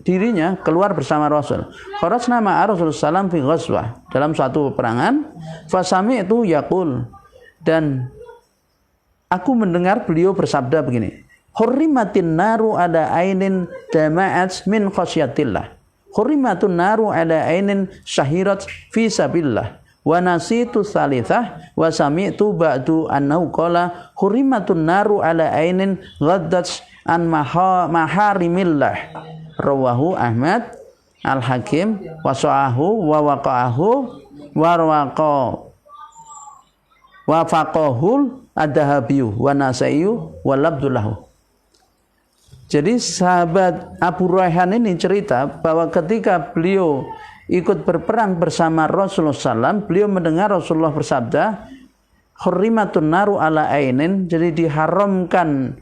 dirinya keluar bersama Rasul. Kharajna ma'a Rasulullah sallallahu alaihi wasallam fi ghazwah, dalam suatu peperangan. Fasami itu yaqul, dan aku mendengar beliau bersabda begini, hurrimatin naru ala ainin dama'at min khasyatillah, hurrimatun naru ala ainin syahirat fi sabillah, wa nasitu salithah wa sami'tu ba'du annahu qala hurrimatun naru ala ainin ghaddat an maharimillah, rawahu Ahmad, Al-Hakim wa sa'ahu wa waqa'ahu wa wafaqahul ad-Dahabiyu wa Nasaiyu wa labdullahu. Jadi sahabat Abu Rayhan ini cerita bahwa ketika beliau ikut berperang bersama Rasulullah SAW, beliau mendengar Rasulullah bersabda, hurrimatun naru ala ainin, jadi diharamkan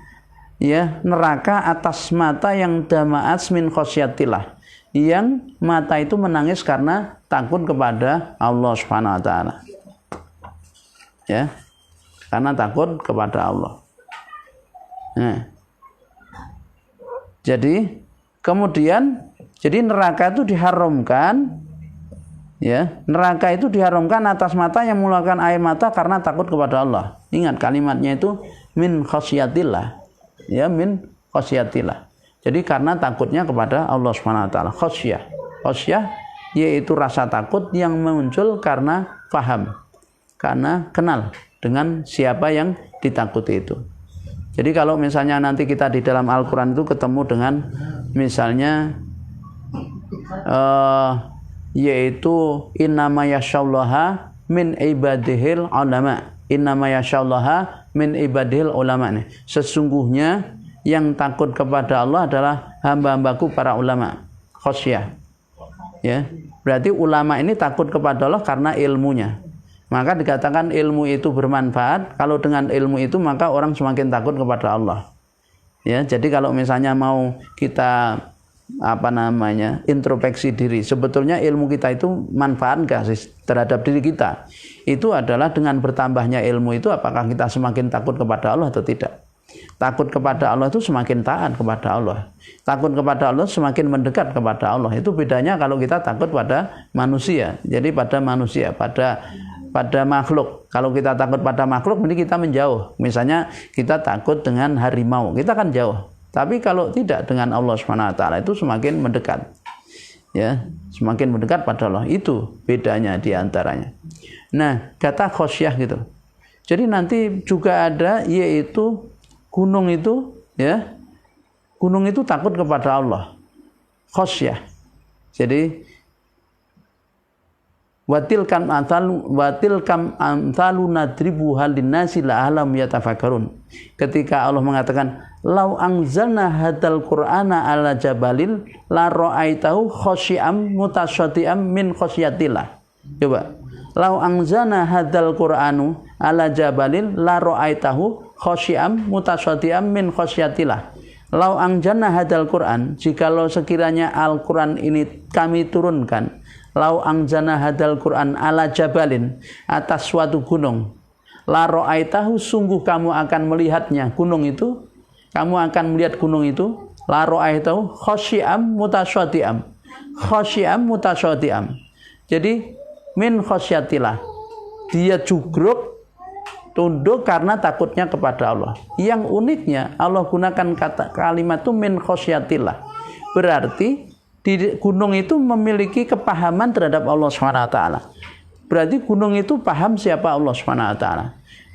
ya neraka atas mata yang dama'at min khasyatillah, yang mata itu menangis karena takut kepada Allah Subhanahu wa taala. Ya. Karena takut kepada Allah. Nah. Jadi kemudian jadi neraka itu diharamkan, ya. Neraka itu diharamkan atas mata yang mengeluarkan air mata karena takut kepada Allah. Ingat kalimatnya itu min khasyatillah. Ya, min khasyatillah. Jadi karena takutnya kepada Allah Subhanahu wa taala. Khasyah. Khasyah yaitu rasa takut yang muncul karena paham, karena kenal dengan siapa yang ditakuti itu. Jadi kalau misalnya nanti kita di dalam Al-Quran itu ketemu dengan misalnya yaitu innama yashallaha min ibadihil ulama, innama yashallaha min ibadihil ulama nih. Sesungguhnya yang takut kepada Allah adalah hamba-hambaku para ulama. Khasyah. Ya, berarti ulama ini takut kepada Allah karena ilmunya. Maka dikatakan ilmu itu bermanfaat. Kalau dengan ilmu itu maka orang semakin takut kepada Allah. Ya, jadi kalau misalnya mau kita introspeksi diri, sebetulnya ilmu kita itu manfaat enggak sih terhadap diri kita? Itu adalah dengan bertambahnya ilmu itu, apakah kita semakin takut kepada Allah atau tidak? Takut kepada Allah itu semakin taat kepada Allah. Takut kepada Allah semakin mendekat kepada Allah. Itu bedanya kalau kita takut pada manusia. Jadi pada manusia, pada makhluk. Kalau kita takut pada makhluk, berarti kita menjauh. Misalnya kita takut dengan harimau, kita kan jauh. Tapi kalau tidak dengan Allah Subhanahu wa taala itu semakin mendekat. Ya, semakin mendekat pada Allah. Itu bedanya di antaranya. Nah, kata khosyah gitu. Jadi nanti juga ada yaitu gunung itu, ya. Gunung itu takut kepada Allah. Khosyah. Jadi watil kam amtalu nadribu halin nasi la alam yatafakkarun. Ketika Allah mengatakan lau anzalna hadal qur'ana ala jabalil la ra'aitahu khasyi'am mutasyati'am min khasyatillah. Coba, lau anzalna hadal qur'anu ala jabalil la ra'aitahu khasyi'am mutasyati'am min khasyatillah. Lau anzalna hadal qur'an, jikalau sekiranya Al-Qur'an ini kami turunkan, lau anzalna hadal Qur'an ala jabalin, atas suatu gunung, la ra'aitahu, sungguh kamu akan melihatnya gunung itu, kamu akan melihat gunung itu, la ra'aitahu khasyi'am mutasyati'am, khasyi'am mutasyati'am. Jadi min khasyatillah, dia jugruk tunduk karena takutnya kepada Allah. Yang uniknya Allah gunakan kalimat itu min khasyatillah, berarti di gunung itu memiliki kepahaman terhadap Allah SWT. Berarti gunung itu paham siapa Allah SWT.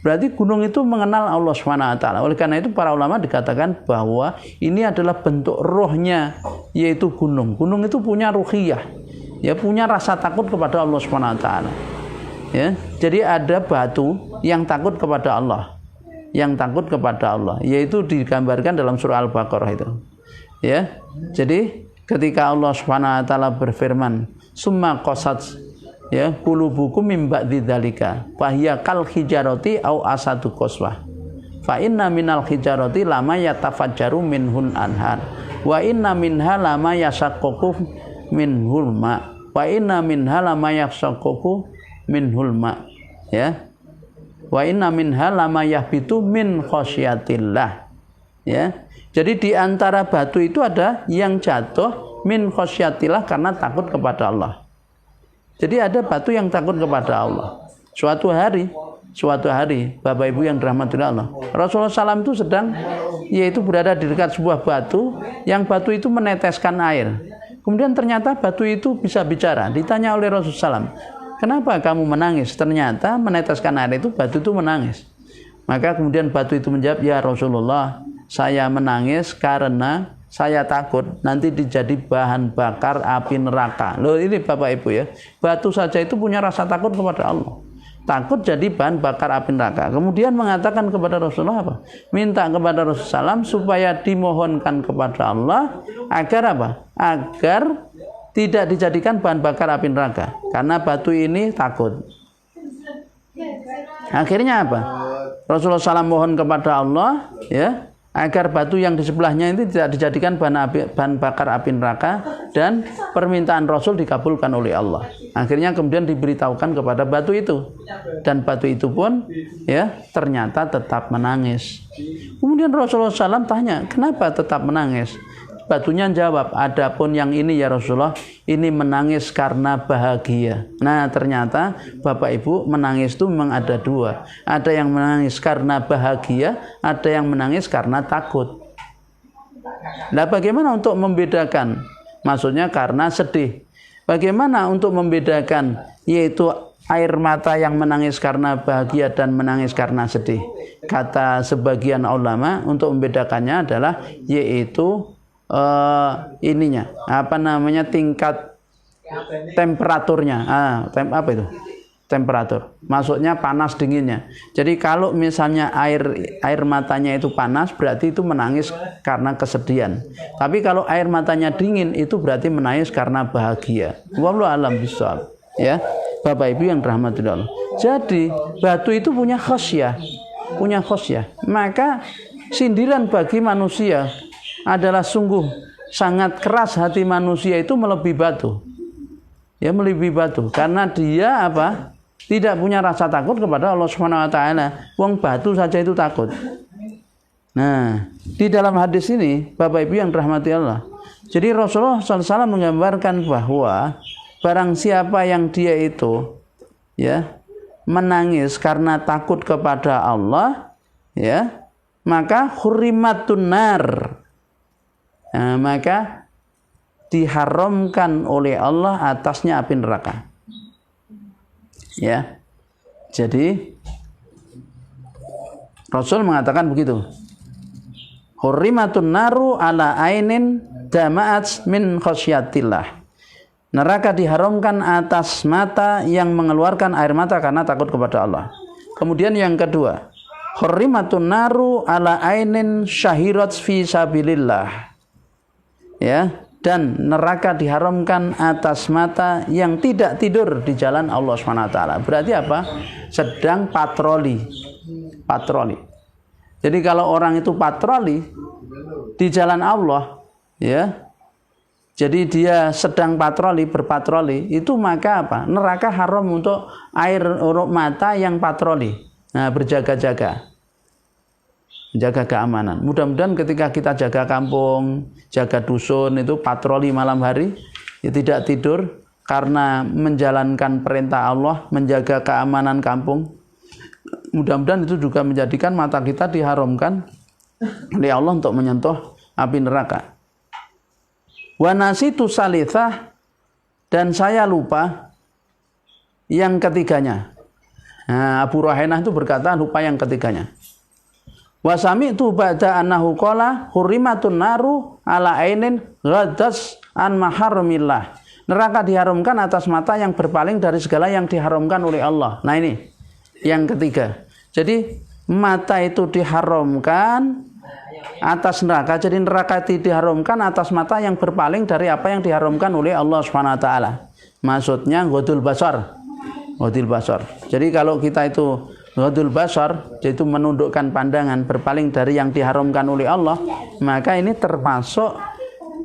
Berarti gunung itu mengenal Allah SWT. Oleh karena itu para ulama dikatakan bahwa ini adalah bentuk rohnya, yaitu gunung. Gunung itu punya ruhiyah, ya, punya rasa takut kepada Allah SWT. Ya, jadi ada batu yang takut kepada Allah, yang takut kepada Allah, yaitu digambarkan dalam surah Al-Baqarah itu. Ya, jadi ketika Allah Subhanahu wa taala berfirman, "Summa qasat ya qulubukum mim ba'di dzalika, fa hiya kal hijarati au asadu qaswah. Fa inna minal hijarati lama yatafajjaru minhun anhar, wa inna minha lama yashaqqaqu minhul ma, wa inna minha lama yashaqqaqu minhul ma." Ya. Wa inna minha lama yahbitu min khasyatillah. Ya. Jadi di antara batu itu ada yang jatuh min khasyatillah karena takut kepada Allah. Jadi ada batu yang takut kepada Allah. Suatu hari suatu hari, Bapak Ibu yang dirahmati Allah, Rasulullah SAW itu sedang yaitu berada di dekat sebuah batu, yang batu itu meneteskan air. Kemudian ternyata batu itu bisa bicara. Ditanya oleh Rasulullah SAW, kenapa kamu menangis? Ternyata meneteskan air itu, batu itu menangis. Maka kemudian batu itu menjawab, ya Rasulullah, saya menangis karena saya takut nanti dijadi bahan bakar api neraka. Loh, ini Bapak Ibu ya, batu saja itu punya rasa takut kepada Allah. Takut jadi bahan bakar api neraka. Kemudian mengatakan kepada Rasulullah apa? Minta kepada Rasulullah SAW supaya dimohonkan kepada Allah agar apa? Agar tidak dijadikan bahan bakar api neraka. Karena batu ini takut. Akhirnya apa? Rasulullah SAW mohon kepada Allah ya, agar batu yang di sebelahnya itu tidak dijadikan bahan bakar api neraka, dan permintaan Rasul dikabulkan oleh Allah. Akhirnya kemudian diberitahukan kepada batu itu, dan batu itu pun ya ternyata tetap menangis. Kemudian Rasulullah SAW tanya, kenapa tetap menangis? Batunya jawab, adapun yang ini ya Rasulullah, ini menangis karena bahagia. Nah ternyata Bapak Ibu, menangis itu memang ada dua. Ada yang menangis karena bahagia, ada yang menangis karena takut. Nah bagaimana untuk membedakan? Maksudnya karena sedih. Bagaimana untuk membedakan yaitu air mata yang menangis karena bahagia dan menangis karena sedih? Kata sebagian ulama, untuk membedakannya adalah yaitu ininya apa namanya, tingkat temperaturnya. Apa itu? Temperatur. Maksudnya panas dinginnya. Jadi kalau misalnya air matanya itu panas, berarti itu menangis karena kesedihan. Tapi kalau air matanya dingin, itu berarti menangis karena bahagia. Wallahu a'lam bishawab. Ya, Bapak Ibu yang dirahmati Allah. Jadi batu itu punya khosyah. Maka sindiran bagi manusia adalah sungguh sangat keras hati manusia itu melebihi batu. Ya, melebihi batu karena dia apa? Tidak punya rasa takut kepada Allah Subhanahu wa taala. Wong batu saja itu takut. Nah, di dalam hadis ini Bapak Ibu yang dirahmati Allah. Jadi Rasulullah SAW menggambarkan bahwa barang siapa yang dia itu ya menangis karena takut kepada Allah, ya, maka hurrimatun nar. Nah, maka diharamkan oleh Allah atasnya api neraka. Ya. Jadi Rasul mengatakan begitu. Hurrimatun naru ala ainin dama'at min khasyatillah. Neraka diharamkan atas mata yang mengeluarkan air mata karena takut kepada Allah. Kemudian yang kedua, hurrimatun naru ala ainin syahirat fi sabilillah. Ya, dan neraka diharamkan atas mata yang tidak tidur di jalan Allah SWT. Berarti apa? Sedang patroli. Jadi kalau orang itu patroli di jalan Allah, ya, jadi dia sedang berpatroli, itu maka apa? Neraka haram untuk air mata yang patroli. Nah, berjaga-jaga. Jaga keamanan. Mudah-mudahan ketika kita jaga kampung, jaga dusun itu patroli malam hari, ya tidak tidur karena menjalankan perintah Allah, menjaga keamanan kampung. Mudah-mudahan itu juga menjadikan mata kita diharamkan oleh Allah untuk menyentuh api neraka. Wa nasitu salitsah, dan saya lupa yang ketiganya. Nah, Abu Rahinah itu berkata lupa yang ketiganya. Wa sami'tu ba'da annahu qala hurrimatun naru ala ainin ghadas an maharamillah. Neraka diharamkan atas mata yang berpaling dari segala yang diharamkan oleh Allah. Nah ini yang ketiga. Jadi mata itu diharamkan atas neraka. Jadi neraka itu diharamkan atas mata yang berpaling dari apa yang diharamkan oleh Allah Subhanahu wa taala. Maksudnya ghadul basar. Jadi kalau kita itu ghadul basar, yaitu menundukkan pandangan, berpaling dari yang diharamkan oleh Allah, maka ini termasuk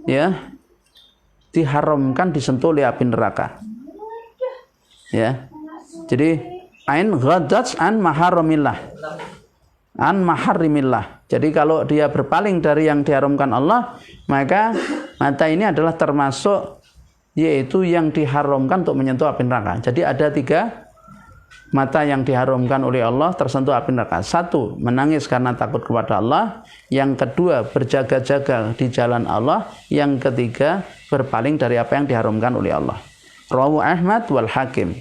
ya diharamkan disentuh oleh api neraka. Ya. Jadi ain ghadats an maharamillah. Jadi kalau dia berpaling dari yang diharamkan Allah, maka mata ini adalah termasuk yaitu yang diharamkan untuk menyentuh api neraka. Jadi ada mata yang diharamkan oleh Allah tersentuh api neraka. Satu, menangis karena takut kepada Allah. Yang kedua, berjaga-jaga di jalan Allah. Yang ketiga, berpaling dari apa yang diharamkan oleh Allah. Rawahu Ahmad wal Hakim.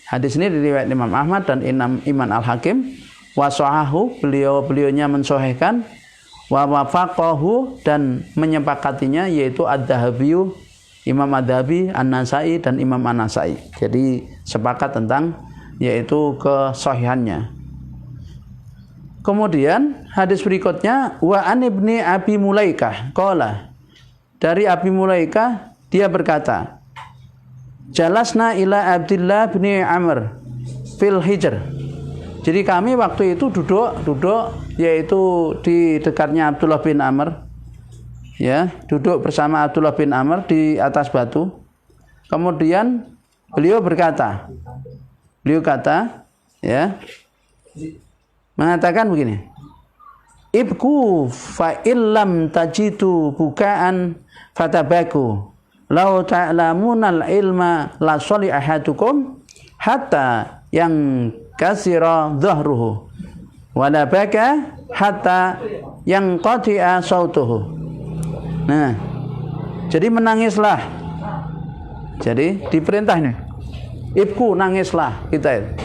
Hadis ini diriwayatkan Imam Ahmad dan Imam Al-Hakim. Wa sahahu, beliau-beliaunya mensahihkan. Wa wafaqahu, dan menyepakatinya, yaitu Ad-Dahabiyu, Imam Ad-Dahabi, An-Nasai, dan Imam An-Nasai. Jadi sepakat tentang yaitu kesahihannya. Kemudian hadis berikutnya, wa an ibni Abi Mulaikah qala, dari Abi Mulaikah dia berkata, jalasna ila Abdullah bin Amr fil Hijr. Jadi kami waktu itu duduk yaitu di dekatnya Abdullah bin Amr, ya, duduk bersama Abdullah bin Amr di atas batu. Kemudian beliau berkata, ya, mengatakan begini, ibku fa illam tajitu bukaan fatabaku lau ta'lamunal ilma la soli ahadukum hatta yang kasira dhahruhu wala baka hatta yang qati'a sautuhu. Nah, jadi menangislah. Jadi diperintah nih, ibku, nangislah kita.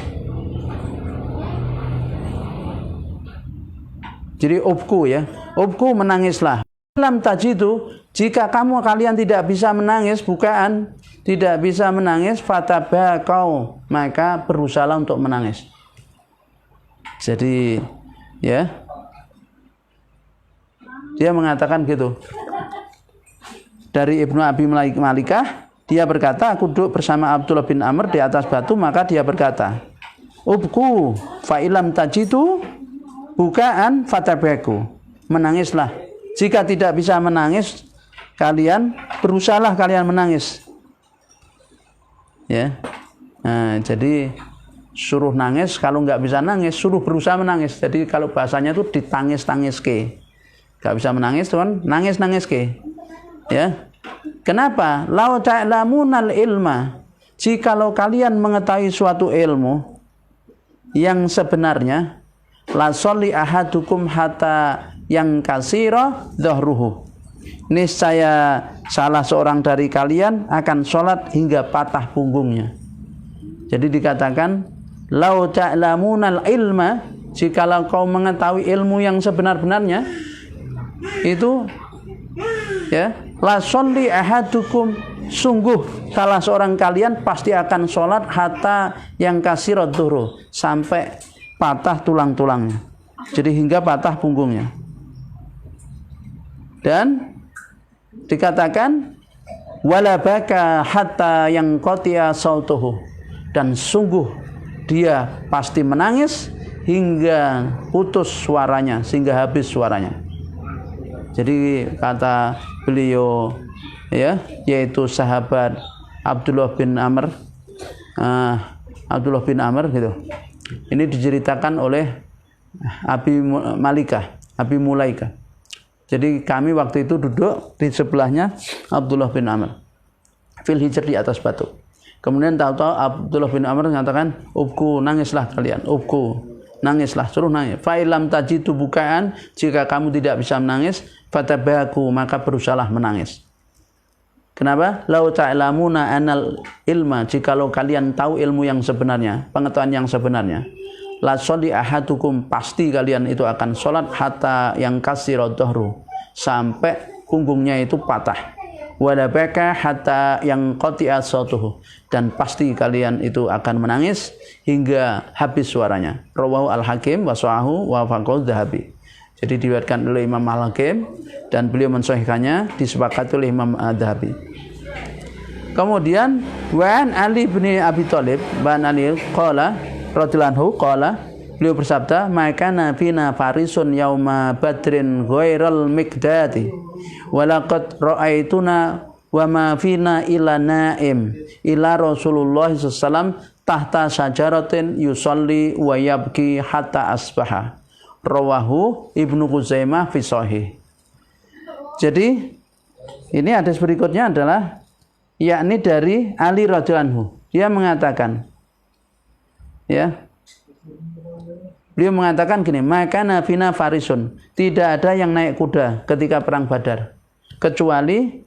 Jadi ubku, ya, ubku, menangislah. Lam tajidu, jika kalian tidak bisa menangis, bukaan tidak bisa menangis, fatabakau, maka berusaha untuk menangis. Jadi, ya, dia mengatakan gitu. Dari Ibnu Abi Malikah, dia berkata, aku duduk bersama Abdullah bin Amr di atas batu, maka dia berkata, ubku fa ilam tajitu bukaan fatabaku, menangislah. Jika tidak bisa menangis, kalian berusahalah kalian menangis. Ya. Nah, jadi suruh nangis, kalau nggak bisa nangis, suruh berusaha menangis. Jadi kalau bahasanya itu ditangis-tangis ke. Nggak bisa menangis, tuan, nangis-nangis ke. Ya. Kenapa? Lau ta'lamunal ilma, jikalau kalian mengetahui suatu ilmu yang sebenarnya, la sholli ahadukum hatta yang kasira dhahruhu, niscaya salah seorang dari kalian akan sholat hingga patah punggungnya. Jadi dikatakan, lau ta'lamunal ilma, jikalau kau mengetahui ilmu yang sebenar-benarnya, itu, ya, la sholli ahadukum, sungguh salah seorang kalian pasti akan sholat hatta yang kasirat dhuhru, sampai patah tulang-tulangnya. Jadi hingga patah punggungnya. Dan dikatakan wala baka hatta yang qati'a sautuhu, dan sungguh dia pasti menangis hingga putus suaranya, sehingga habis suaranya. Jadi kata beliau, ya, yaitu sahabat Abdullah bin Amr, gitu. Ini diceritakan oleh Abi Mulaikah. Jadi kami waktu itu duduk di sebelahnya Abdullah bin Amr fil Hijr, di atas batu. Kemudian tahu-tahu Abdullah bin Amr mengatakan, ubku, nangislah kalian, ubku, nangislah, suruh nangis. Fa ilam tajidu bukaan, jika kamu tidak bisa menangis, fatabaku, maka berusahalah menangis. Kenapa? Lau ta'lamuna anal ilma, jikalau kalian tahu ilmu yang sebenarnya, pengetahuan yang sebenarnya, la sholli ahadukum, pasti kalian itu akan sholat hatta yang kasira dhahru, sampai punggungnya itu patah. Wala baka hatta yang qati'a sautuhu, dan pasti kalian itu akan menangis hingga habis suaranya. Rawahu Al-Hakim wa sahahu wa wafaqahu Adz-Dzahabi. Jadi diriwayatkan oleh Imam Al-Hakim dan beliau mensahihkannya, disepakati oleh Imam Adz-Dzahabi. Kemudian Wan Ali bin Abi Thalib, Ban Ali qala radhiyallahu anhu qala, beliau bersabda, maka nabina farisun yauma badrin ghairal miqdati walaqad ra'aituna wa ma fina ila naim ila Rasulullah sallallahu alaihi wasallam tahta syajaratin yusalli wa yabki hatta asbaha. Rawahu Ibnu Khuzaimah fi Shahih. Jadi ini hadis berikutnya adalah yakni dari Ali radhiyallahu anhu. Dia mengatakan, Ya. Beliau mengatakan gini, maka nafina farisun, tidak ada yang naik kuda ketika perang Badar kecuali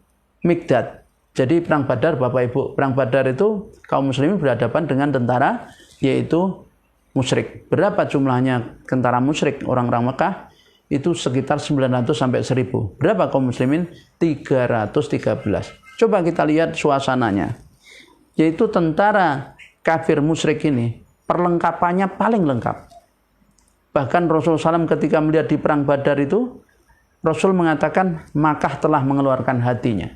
Mikdad. Jadi perang Badar, Bapak Ibu, perang Badar itu kaum muslimin berhadapan dengan tentara yaitu musyrik. Berapa jumlahnya tentara musyrik orang-orang Mekah? Itu sekitar 900 sampai 1000. Berapa kaum muslimin? 313. Coba kita lihat suasananya. Yaitu tentara kafir musyrik ini perlengkapannya paling lengkap. Bahkan Rasulullah SAW ketika melihat di perang Badar itu, Rasul mengatakan Makkah telah mengeluarkan hatinya.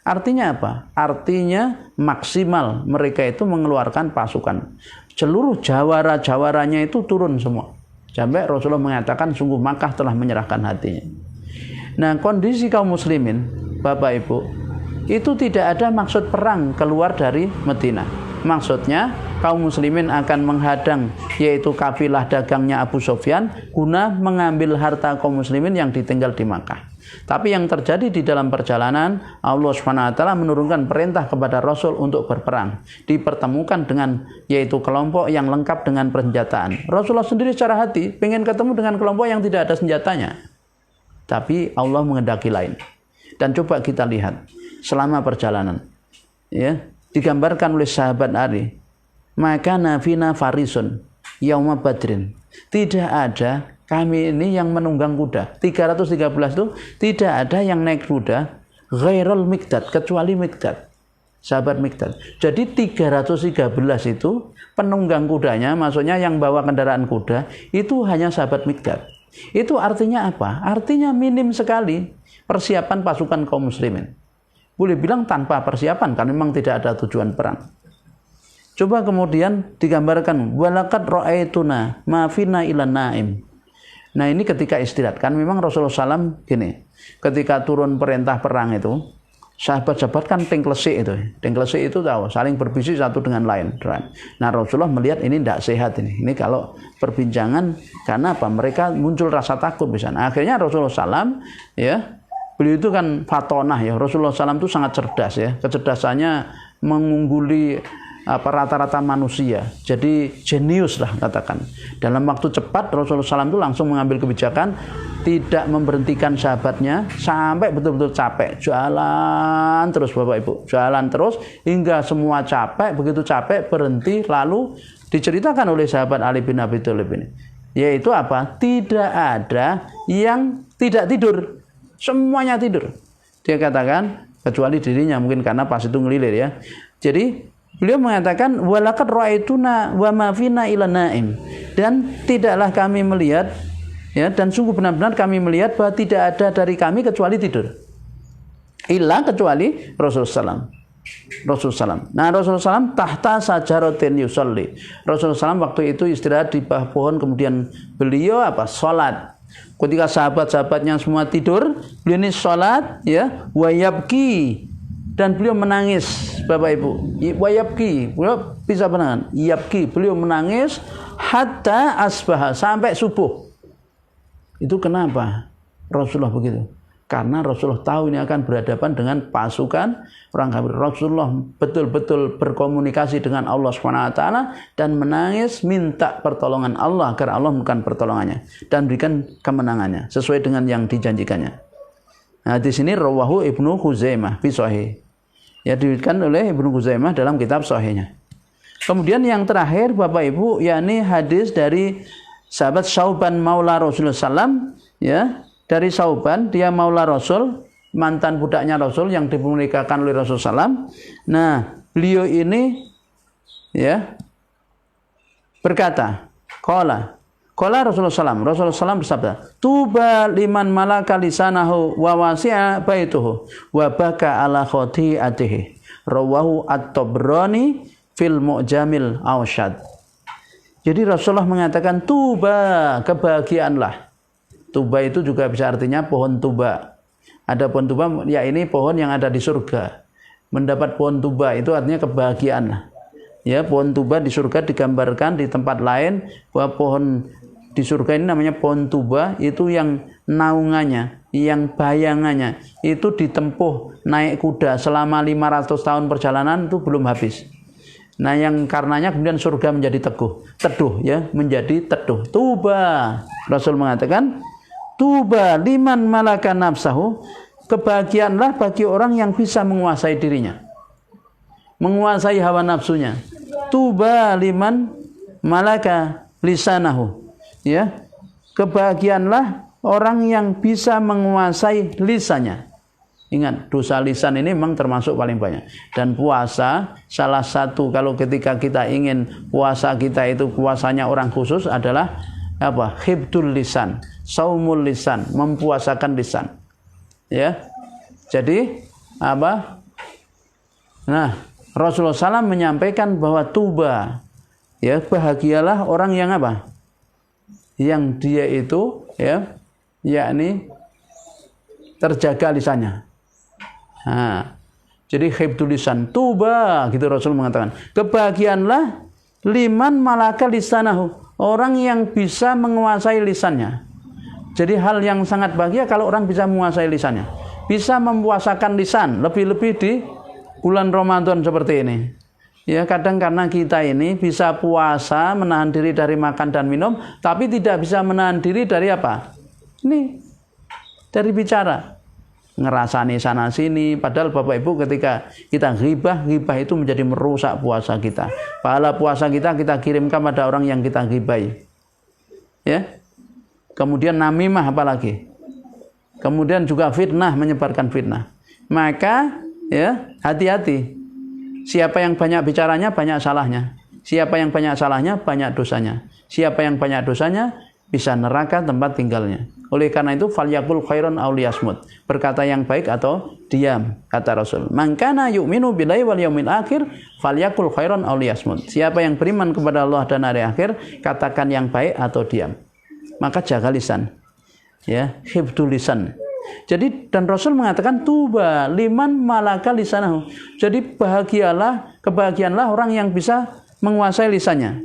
Artinya apa? Artinya maksimal mereka itu mengeluarkan pasukan. Seluruh jawara-jawaranya itu turun semua. Sampai Rasulullah mengatakan sungguh Makkah telah menyerahkan hatinya. Nah, kondisi kaum muslimin, Bapak Ibu, itu tidak ada maksud perang keluar dari Madinah. Maksudnya kaum muslimin akan menghadang yaitu kafilah dagangnya Abu Sufyan guna mengambil harta kaum muslimin yang ditinggal di Makkah. Tapi yang terjadi di dalam perjalanan, Allah SWT menurunkan perintah kepada Rasul untuk berperang. Dipertemukan dengan yaitu kelompok yang lengkap dengan persenjataan. Rasulullah sendiri secara hati ingin ketemu dengan kelompok yang tidak ada senjatanya. Tapi Allah menghendaki lain. Dan coba kita lihat selama perjalanan, ya, digambarkan oleh sahabat Ali, maka nafina farisun yauma badrin, tidak ada kami ini yang menunggang kuda. 313 itu tidak ada yang naik kuda ghairul Mikdad, kecuali Mikdad, sahabat Mikdad. Jadi 313 itu penunggang kudanya, maksudnya yang bawa kendaraan kuda itu hanya sahabat Mikdad. Itu artinya apa? Artinya minim sekali persiapan pasukan kaum muslimin. Boleh bilang tanpa persiapan, karena memang tidak ada tujuan perang. Coba kemudian digambarkan, walaqad ra'aituna ma fina ilan naim. Nah, ini ketika istirahat. Kan memang Rasulullah SAW gini, ketika turun perintah perang itu, sahabat-sahabat kan tengklesik itu. Tengklesik itu tahu, saling berbisik satu dengan lain. Nah, Rasulullah melihat ini tidak sehat ini. Ini kalau perbincangan, karena apa? Mereka muncul rasa takut bisa. Nah, akhirnya Rasulullah SAW, ya, beliau itu kan fatonah ya. Rasulullah SAW itu sangat cerdas ya. Kecerdasannya mengungguli rata-rata manusia. Jadi jenius lah katakan. Dalam waktu cepat Rasulullah SAW itu langsung mengambil kebijakan tidak memberhentikan sahabatnya sampai betul-betul capek. Jalan terus Bapak Ibu. Jalan terus hingga semua capek. Begitu capek berhenti, lalu diceritakan oleh sahabat Ali bin Abi Thalib ini. Yaitu apa? Tidak ada yang tidak tidur. Semuanya tidur. Dia katakan, kecuali dirinya mungkin karena pas itu ngelilir ya. Jadi beliau mengatakan walaqad ra'aituna wa ma fina ila naim, dan tidaklah kami melihat ya, dan sungguh benar-benar kami melihat bahwa tidak ada dari kami kecuali tidur. Illa kecuali Rasulullah SAW. Nah, Rasulullah SAW tahta sajaratin yusolli. Rasulullah SAW waktu itu istirahat di bawah pohon, kemudian beliau salat. Ketika sahabat-sahabatnya semua tidur, beliau ini sholat ya, wayabki, dan beliau menangis, Bapak Ibu. Wayabki, beliau bisa menahan. Yabki, beliau menangis hatta asbah, sampai subuh. Itu kenapa Rasulullah begitu? Karena Rasulullah tahu ini akan berhadapan dengan pasukan orang kafir. Rasulullah betul-betul berkomunikasi dengan Allah SWT dan menangis minta pertolongan Allah agar Allah memberikan pertolongannya dan berikan kemenangannya sesuai dengan yang dijanjikannya. Nah, di sini rawahu Ibnu Khuzaimah fi Shahih. Ya, diriwayatkan oleh Ibnu Khuzaimah dalam kitab Shahihnya. Kemudian yang terakhir Bapak Ibu, yakni hadis dari sahabat Syauban maula Rasulullah SAW, ya. Dari Syauban, dia maula Rasul, mantan budaknya Rasul yang dinikahkan oleh Rasul SAW. Nah, beliau ini ya berkata, qala Rasulullah SAW. Rasulullah SAW bersabda, tuba liman malaka lisanahu wa wasi'a baituhu wa baka ala khati'atihi. Rawahu at-Tabrani fil Mu'jamil Awsyad. Jadi Rasulullah mengatakan tuba, kebahagiaanlah. Tuba itu juga bisa artinya pohon tuba. Ada pohon tuba, ya ini pohon yang ada di surga. Mendapat pohon tuba itu artinya kebahagiaan. Ya, pohon tuba di surga digambarkan di tempat lain bahwa pohon di surga ini namanya pohon tuba, itu yang naungannya, yang bayangannya itu ditempuh naik kuda selama 500 tahun perjalanan itu belum habis. Nah, yang karenanya kemudian surga menjadi teduh ya, menjadi teduh. Tuba, Rasul mengatakan, tuba liman malaka nafsahu, kebahagiaanlah bagi orang yang bisa menguasai dirinya, menguasai hawa nafsunya. Tuba liman malaka lisanahu, ya, kebahagiaanlah orang yang bisa menguasai lisannya. Ingat, dosa lisan ini memang termasuk paling banyak. Dan puasa, salah satu kalau ketika kita ingin puasa kita itu puasanya orang khusus adalah apa? Hibdul lisan, saumul lisan, mempuasakan lisan. Ya. Jadi apa? Nah, Rasulullah SAW menyampaikan bahwa tuba, ya, bahagialah orang yang apa? Yang dia itu ya, yakni terjaga lisannya. Nah, jadi hibdul lisan, tuba gitu Rasul mengatakan. Kebahagiaanlah liman malaka lisanahu, orang yang bisa menguasai lisannya. Jadi hal yang sangat bahagia kalau orang bisa menguasai lisannya, bisa mempuasakan lisan, lebih-lebih di bulan Ramadan seperti ini. Ya, kadang karena kita ini bisa puasa, menahan diri dari makan dan minum, tapi tidak bisa menahan diri dari apa? Ini dari bicara. Ngerasani sana sini, padahal Bapak Ibu ketika kita ghibah itu menjadi merusak puasa kita. Pahala puasa kita kirimkan pada orang yang kita ghibahi. Ya. Kemudian namimah apalagi. Kemudian juga fitnah, menyebarkan fitnah. Maka ya, hati-hati. Siapa yang banyak bicaranya banyak salahnya. Siapa yang banyak salahnya banyak dosanya. Siapa yang banyak dosanya bisa neraka tempat tinggalnya. Oleh karena itu falyaqul khairan aw liyasmut, berkata yang baik atau diam, kata Rasul. Man kana yu'minu billahi wal yaumil akhir falyaqul khairan aw liyasmut. Siapa yang beriman kepada Allah dan hari akhir, katakan yang baik atau diam. Maka jaga lisan. Ya, hifdzul lisan. Jadi dan Rasul mengatakan tuba liman malaka lisanahu. Jadi kebahagiaanlah orang yang bisa menguasai lisannya.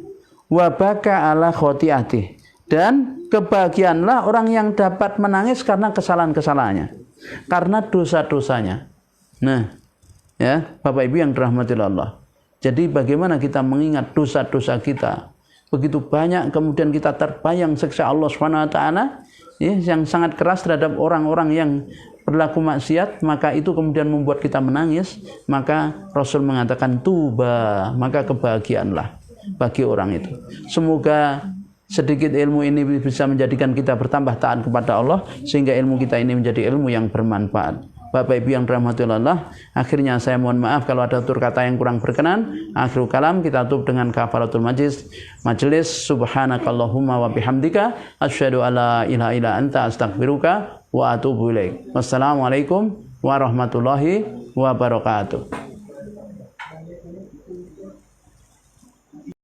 Wa baka ala khoti'atih. Dan kebahagiaanlah orang yang dapat menangis karena kesalahan-kesalahannya, karena dosa-dosanya. Nah, ya, Bapak Ibu yang dirahmati Allah. Jadi bagaimana kita mengingat dosa-dosa kita? Begitu banyak kemudian kita terbayang siksa Allah Subhanahu wa taala, ya, yang sangat keras terhadap orang-orang yang berlaku maksiat, maka itu kemudian membuat kita menangis. Maka Rasul mengatakan tuba, maka kebahagiaanlah bagi orang itu. Semoga sedikit ilmu ini bisa menjadikan kita bertambah taat kepada Allah, sehingga ilmu kita ini menjadi ilmu yang bermanfaat. Bapak Ibu yang dirahmati Allah, akhirnya saya mohon maaf kalau ada tutur kata yang kurang berkenan. Akhirul kalam, kita tutup dengan kafaratul majelis. Subhanakallahumma wa bihamdika asyhadu alla ilaha illa anta astaghfiruka wa atubu ilaik. Wassalamualaikum warahmatullahi wabarakatuh.